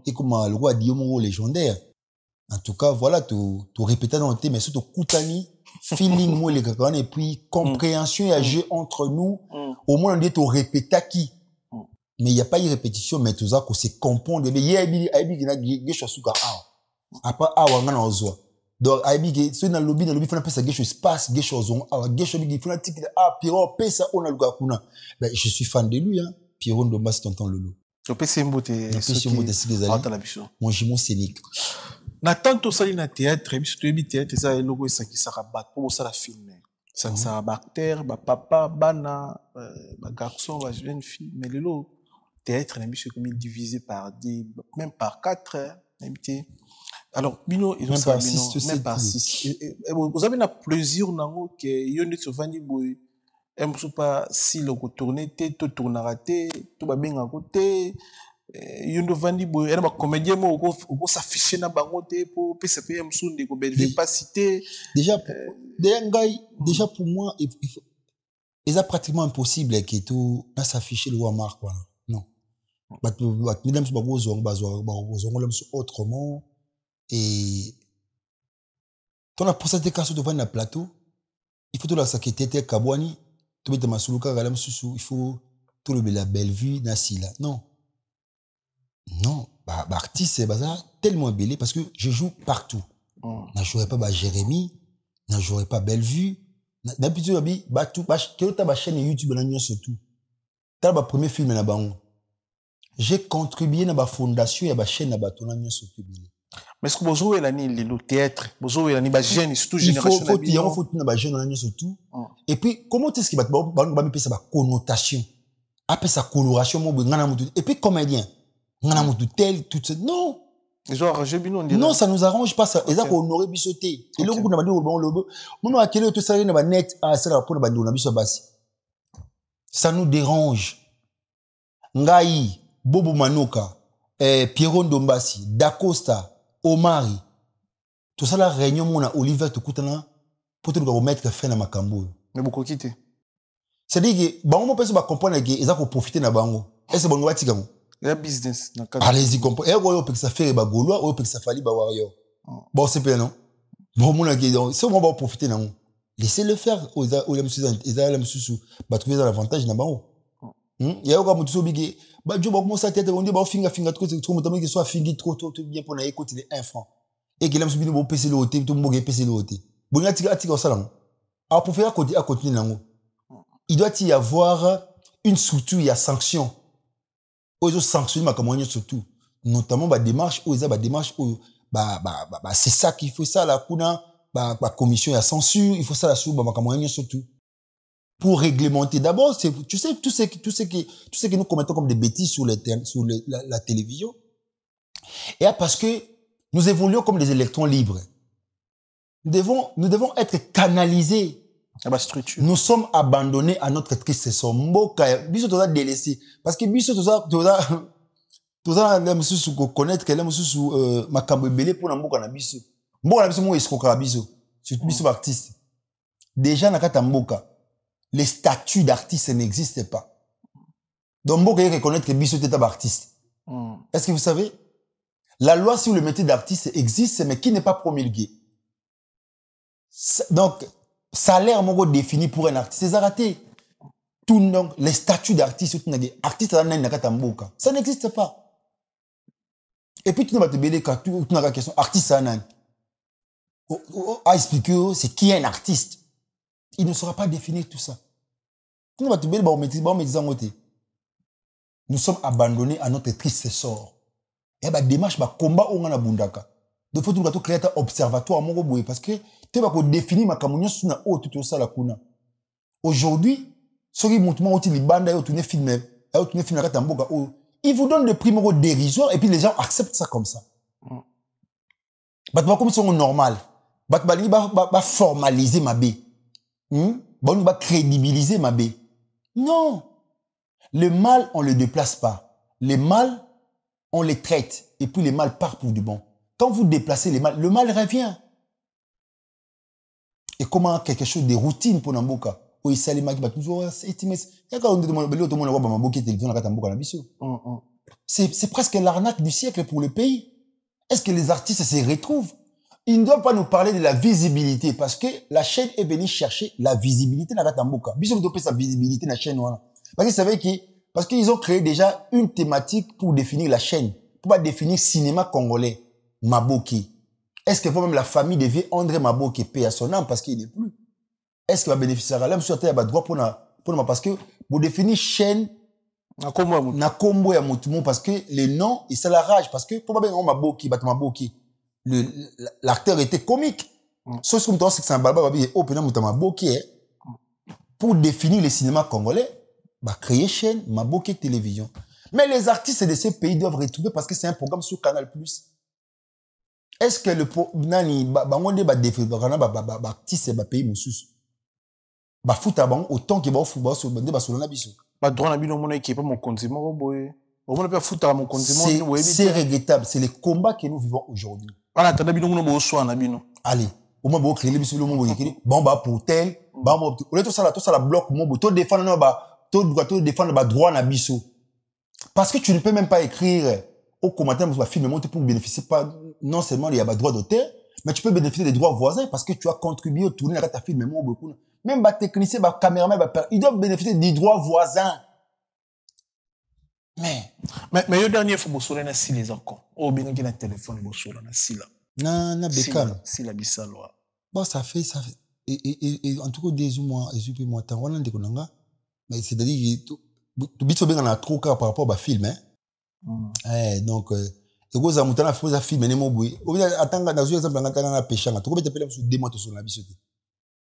et comme le roi Diomo légendaire en tout cas voilà tu répéter dans le thème mais surtout kutani feeling moi les gars et puis compréhension et jeu entre nous au moins on dit tu répéter qui mais il y a pas de répétition mais tout ça que c'est comprendre mais il y a des choses suka à pas ngana ozwa donc aibige so na lobby fana pesa quelque chose passe quelque chose quelque chose qui fana tique Pierrot pesa on a luka kuna ben je suis fan de lui hein Pierrot Ndombasi tonton Lolo to pesa mbote mon jumeau scénique na tanto sali na théâtre biso to bi théâtre ça eloko esakisaka bato pour ça la film ça ça ba acteur ba papa bana ba garçon ba jeune fille mais lelo théâtre na biso comme divisé par même par 4 invité. Alors, bino, même par 6, même par 6. Vous avez un plaisir nango que yonde sovandi boy. Aime pas si le tourner to tournera to ba benga côté. Yonde vandi boy. Elle va comédien mo ko s'afficher na bango te pour PCPM sunde ko Bellevue pas cité. Déjà pour moi il est pratiquement impossible que tout na s'afficher le Walmart quoi. Non. Mesdames, autrement. Et ton a procédé cas sur devant le plateau. Il faut tout la sakété kabwani. Tout mettre ma soluka galam susu. Il faut tout le la belle vue nasila. Non. Non. Artiste c'est bazar tellement belé parce que je joue partout. Na jouerai pas Jérémy. Na jouerai pas Bellevue. D'habitude tout quel ta chaîne YouTube na surtout. T'as le premier film na bango. J'ai contribué à la fondation et à la chaîne na batona surtout. Mais est-ce que vous jouez le théâtre, vous jouez la jeune, surtout génération. Il faut na jeune surtout. Et puis comment est-ce qu'il va me ça ba connotation. Après sa coloration et puis comédien. Ngana mutu tel tout ça. Non. Ils ont arrangé bino. Non, ça nous arrange pas ça. Et ça qu'on aurait bisoté. Et là, on a dit, on a quel tout ça, on net, c'est la pour na biso basi. Ça nous dérange. Ngai, Bobo Manoka, Pierron Dombasi, Dacosta, Omari. Tout ça, la réunion, on a Oliver Tukutana, pour te remettre fin à Makambo. Mais beaucoup quitté. C'est-à-dire que, on peut se comprendre que, ils ont profité na bango. Est-ce que bon, on va le business. Allez-y, comprenez. Et on peut que ça fait, Gaulois, on peut que ça faille, warrior. Bon, c'est bien, non? Bon, mon avis, si on va profiter, non? Laissez-le faire. Ils ont trouvé l'avantage, n'a pas. Il y a encore un peu de bah, Dieu, bon, ça tête, on dit, bah, finger, trop, qu'il soit finger trop, bien pour écouter les 1 franc. Et qu'il aime subir le PC, le hôtel, tout le monde PC, le hôtel. Bon, il y a un petit salon. Alors, pour faire à continuer, il doit y avoir une structure, il y a sanction. Ils ont sanctionné ma campagne surtout. Notamment, démarche, c'est ça qu'il faut ça, la kuna, commission, il y a censure, il faut ça, la sous, ma campagne surtout. Pour réglementer. D'abord, tu sais, tout ce que nous commettons comme des bêtises sur la télévision. Et parce que nous évoluons comme des électrons libres. Nous devons être canalisés. Nous sommes abandonnés à notre triste sort. Mboka, biso toza délaissé. Parce que biso toza la mususu ko connaître que la mususu makambo belé pour na mboka na biso. Mboka na biso mo escroquera biso. Surtout biso artiste. Déjà na kata mboka, les statuts d'artiste n'existent pas. Donc mboka reconnaître que biso est un artiste. Est-ce que vous savez? La loi sur le métier d'artiste existe mais qui n'est pas promulguée. Donc salaire mongo défini pour un artiste, c'est raté. Tout donc les statuts d'artiste, artiste ça n'existe pas. Et puis tu vas te béler quand tu as la question artiste à expliquer c'est qui est un artiste. Il ne saura pas définir tout ça. Tu vas te béler nous sommes abandonnés à notre triste sort. Et démarche combat on a bundaka. De faut tout créer un observatoire mongo boy parce que tu vas définir ma camonio sur na haut tout ça la kuna. Aujourd'hui, ceux qui montent au Libanda et au tourner film la katamboka ils vous donnent des prix dérisoires et puis les gens acceptent ça comme ça. Comme ils sont normal. Ba formaliser ma bé. Ba crédibiliser ma bé. Non. Le mal on le déplace pas. Les mal on les traite et puis les mal partent pour du bon. Quand vous déplacez les mal, le mal revient. Et comment quelque chose de routine pour Namboka? C'est presque l'arnaque du siècle pour le pays. Est-ce que les artistes se retrouvent? Ils ne doivent pas nous parler de la visibilité parce que la chaîne est venue chercher la visibilité dans Namboka. Ils ont sa visibilité dans la chaîne. Parce qu'ils ont créé déjà une thématique pour définir la chaîne, pour pas définir cinéma congolais. Maboki. Est-ce que même la famille devait André Maboki paye à son âme parce qu'il n'est plus? Est-ce qu'il va bénéficier à l'âme sur la droit pour parce que vous définissez chaîne na combo ya mutumo parce que les noms et c'est la rage parce que pour pas Maboki Maboki l'acteur était comique. Sauf que c'est que c'est un balba babi et open Maboki pour définir le cinéma congolais créer chaîne Maboki télévision. Mais les artistes de ces pays doivent retrouver parce que c'est un programme sur Canal+. Est-ce que le nani bangonde artiste pays mususu futa bang autant que football sur bande basolana biso droit na bino mona qui pas mon continent boye on mona pas futa mon continent c'est regrettable, c'est le combat que nous vivons aujourd'hui. Ala tanda bino mona bo soa na bino allez au moins bo créer biso le monde yekeli bon pour tel bon au lieu tout ça la bloc mon to défendre to défendre droit na biso Parce que tu ne peux même pas écrire au commentaire de film pour bénéficier pas non seulement il y a des droits d'auteur, mais tu peux bénéficier des droits voisins parce que tu as contribué au tourner à ta film beaucoup. Même les techniciens, les caméramans, ils doivent bénéficier des droits voisins. Mais le dernier faut bossoler na si les encore. Oh bien qu'il a téléphone bossoler na si là. Na bekam. Si la bisaloa. Bon ça fait et en tout cas des mois et moi tant on ndeko nanga. Mais c'est-à-dire tu biso benga na trop car par rapport au film hein. Donc et go za mutana faut za film ne mobui. O bien atanga na zo exemple ngata na pêchanga. Tu ko bete pele sur 2 mois to sur la biso te.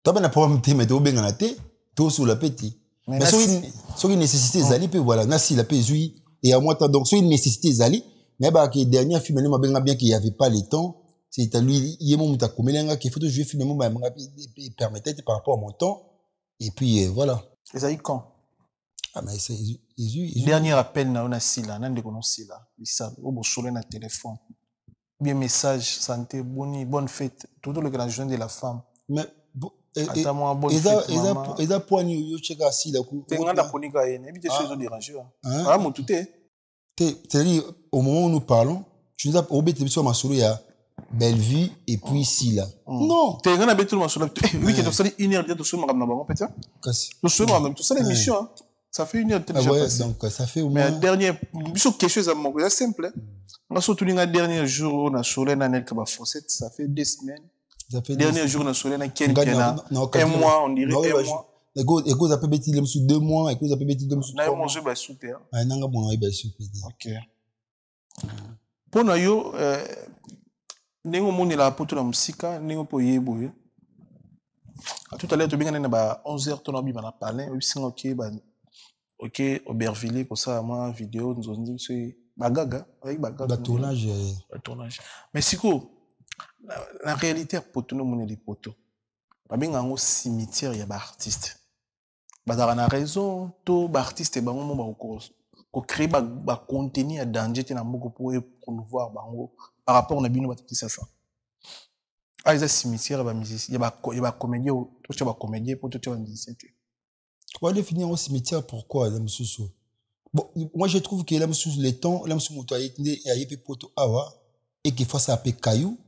Tu as un problème te mais tu benga na te to sur la petit. Mais sur une nécessité zali pe voilà nasi la pe zui et à moi donc sur une nécessité zali mais bah que dernier film ne m'a bien qu'il y avait pas le temps c'est à lui yemo muta komelenga qu'il faut jouer film moi m'a permettait par rapport à mon temps et puis voilà les aïe quand ah mais c'est dernier appel na on a si là nande kono si là ça au bo soler na téléphone bien message santé bonne fête tout le grand journée de la femme mais et ça point yo cheka si là ku nganda ponika yene et puis des choses déranger ah mon tout c'est-à-dire au moment où nous parlons tu nous as obété sur ma solo ya Bellevue et puis si là non t'es ngana betu ma solo oui que tu sali 1 heure de sur ma bango peut-être le soir même tout ça l'émission ça fait 1 heure déjà ouais donc ça fait au moins mais dernier biso quelque chose à mon c'est simple on a surtout le dernier jour on a solé na nek ba fossette ça fait 2 semaines dernier jour na solé na ken un mois on dirait un mois ego ça peut bêtir le sur 2 mois ego ça peut bêtir le sur 3 mois manger ba soupe ah nanga bon ba soupe OK pona yo nengo moni la poto na musika nengo po yebo yo tout à l'heure tu bien na ba 11h to na bi na parler singa OK Aubervilliers pour ça moi vidéo nous on dit c'est bagaga avec bagaga tournage mais siko la réalité poto no moni les poto ba benga ngo cimetière ya ba artiste bazara na raison to ba artiste bango mo ba ko créer ba contenu à danger te na mboko pour promouvoir bango par rapport na bino batiki ça ah les cimetières ba musicien ya ba comédien to cha ba comédien pour to cha ba musicien. On va définir au cimetière pourquoi l'homme sous. Bon, moi je trouve que l'homme sous les temps, l'homme sous moto a été poto awa et qu'il faut ça appeler caillou.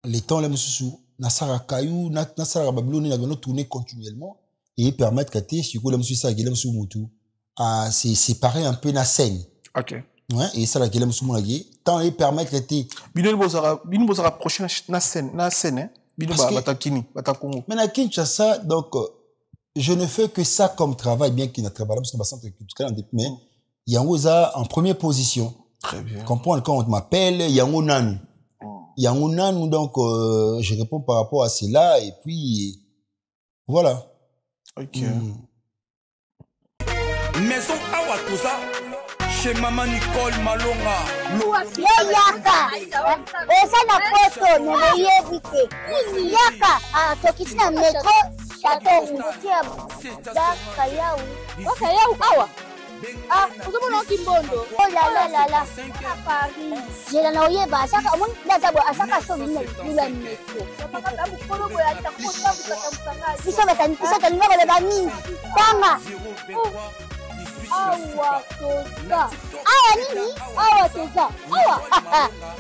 Les temps l'homme sous na sara caillou, na sara babylone na doit tourner continuellement et permettre que tu si l'homme sous ça l'homme sous moto à se séparer un peu na scène. OK. Ouais, et ça la l'homme sous mon lagé, tant et permettre que tu bino bozara prochaine na scène hein. Bino batakini, batakongo. Mais na Kinshasa donc je ne fais que ça comme travail, bien qu'il n'a travaillé parce que ma santé mais il y a en première position. Très bien. Comprendre quand on m'appelle, il y a un nan. Il y a un nan, donc je réponds par rapport à cela et puis voilà. OK. Maison Awatusa chez Maman Nicole Malonga. Yaka. Esa na poto ne yebite. Yaka tokisina metro Château Rouge. Kayau awa. Ah, uzomona kimbondo. Oh la la. Paris. Jela na oyeba asaka mon ndazabo asaka so nila metro. Sababu kono boya takota kusamusanga. Bisa talinga le bani. Tanga. Awa toza. Awa nini? Awa toza. Awa.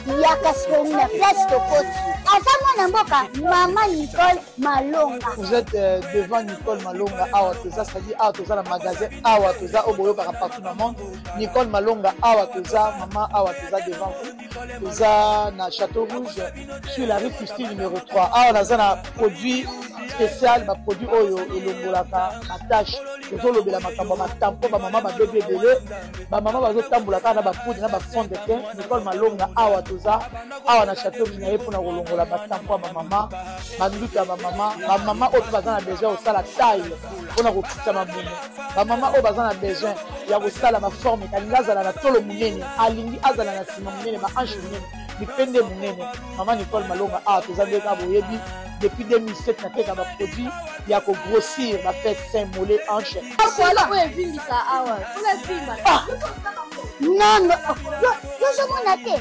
Yaka sona place de côte. Asama mboka Maman Nicole Malonga. Vous êtes devant Nicole Malonga Awa toza, c'est-à-dire Awa toza le magasin Awa toza au boyo partout dans le monde. Nicole Malonga Awa toza, Maman Awa toza devant vous. Toza na Château Rouge sur la rue Custine numéro 3. Awa naza na produit spécial, ba produit oyo elongolaka na tâche. Tozo lobela makambo matampo ba maman ba bébé belé, ba maman bazo tambulaka na ba poudre na ba fond de teint. Nicole Malonga Awa toza, Awa na Château Rouge na yepona kolongola batampo ba maman, banduka ba maman oyo bazana besoin osala taille pona kokita mamuno. Ba maman oyo bazana besoin ya kosala ma forme kalinga azala na tolo munene, alingi azala na sima munene ba hanche munene, bipende munene. Maman Nicole Malonga Awa toza ndeka boyebi depuis 2007 na teka ba produit ya ko grossir ba fait sein mollet hanche. Voilà où est vindi ça awa. Kuna vimba. Non. Yo je monate.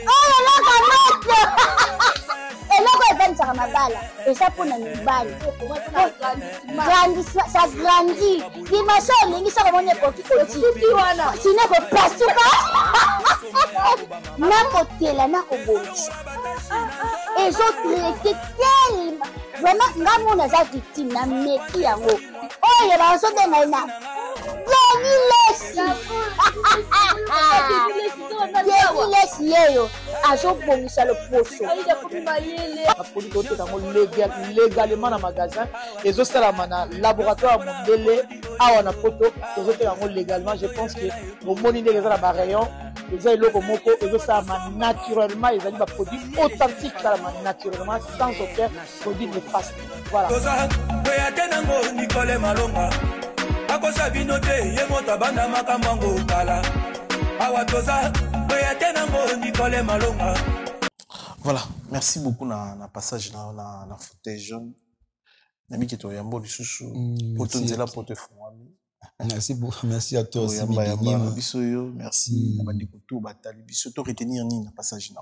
Oh la camotte. eloko evanisaka mabala eza mpona mibali ça grandit dimension olingi soko moni ekoki kotiki wana sino kopasuka nakotela nakobongisa ezotraite telema vraiment nga mona aza victime na meki yango oyo bazobenga ye na Lesi yeyo azobongisa loposo baproduit toteka yango légalement na magasin ezosalama na laboratoire ya mondele awa na poto tozoteka yango légalement. Je pense que bomoni ndenge eza na barayon eza eloko moko ezosalama naturellement, ezali baproduit authentique salama naturellement sans aucun produit néfaste. Voilà. Voilà, merci beaucoup na passage na fauteuil jaune. Merci à toi aussi. Merci to retenir ni na passage na.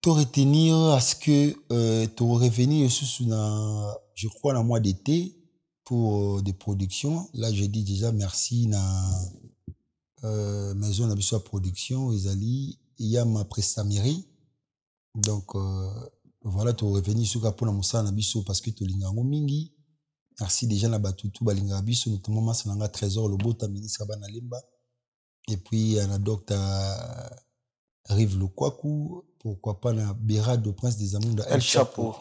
To retenir à ce que to revenir sous na je crois la mois d'été pour des productions. Là je dis déjà merci na maison na biso production ezali il y a ma prestamerie. Donc voilà to revenir sur ka pona musala na biso parce que to linga mingi. Merci déjà na batutu balinga biso notamment Masananga Trésor Lobota ministre bana lemba et puis na docteur Rive le Kwaku, pourquoi pas na Béra de Prince des Amours El Chapo.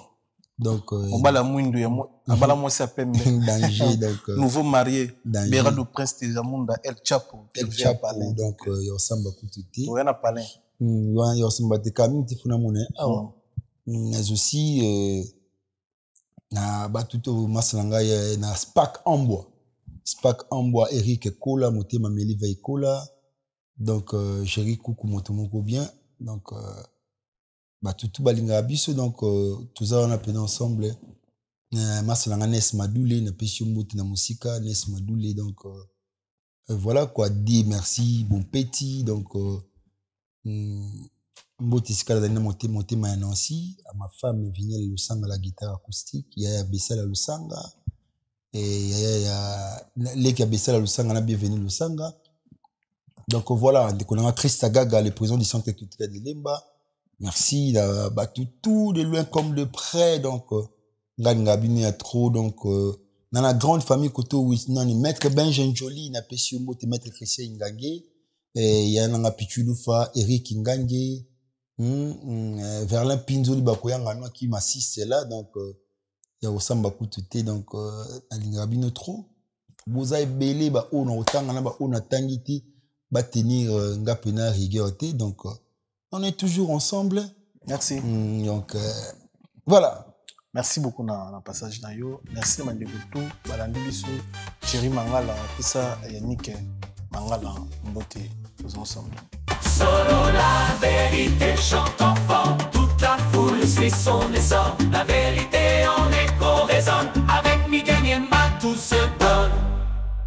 Donc Obala Mwindu ya Abala Mwasa Pembe danger donc nouveau marié Béra de Prince des Amours El Chapo. El Chapo donc yo samba kututi. On a parlé. Yo samba te kamin tifuna mone ah. Mais aussi na batuto Masananga na Spac en bois Eric Kola Motema Meli Veikola. Donc chéri coucou motomoko bien donc batutu balinga biso donc tout ça on a appelé ensemble Masananga Nes Madoule na pesio mbote na musika Nes Madoule donc voilà quoi dire merci bon petit donc mbote sikala dana motema ya Nancy à ma femme Vignel Lusanga la guitare acoustique ya Bessala Lusanga et ya Leki Bessala Lusanga na bienvenue Lusanga. Donc voilà, on a Christa Gaga, le président du centre culturel de Lemba. Merci, il a battu tout de loin comme de près. Donc, Ngabini a trop. Donc, dans la grande famille, Koto, Maître Benjamin Jolie, il a péché un mot, Maître Christian Ngangé. Et il y a un Pichulufa, Eric Ngangé. Verlin Pinzo, le Bakoyang, qui m'assiste là. Donc, il y a aussi un Bakouté. Donc, Ngabini trop. Vous avez belé, on a autant, on a tangiti. Tenir ngapena rigueur donc on est toujours ensemble. Merci. Donc voilà. Merci beaucoup na passage na yo. Merci Mandekutu balandi biso Thierry Mangala pisa Yannick Mangala mbote tous ensemble. Solo la vérité chante enfant, toute la foule suit son essor, la vérité en est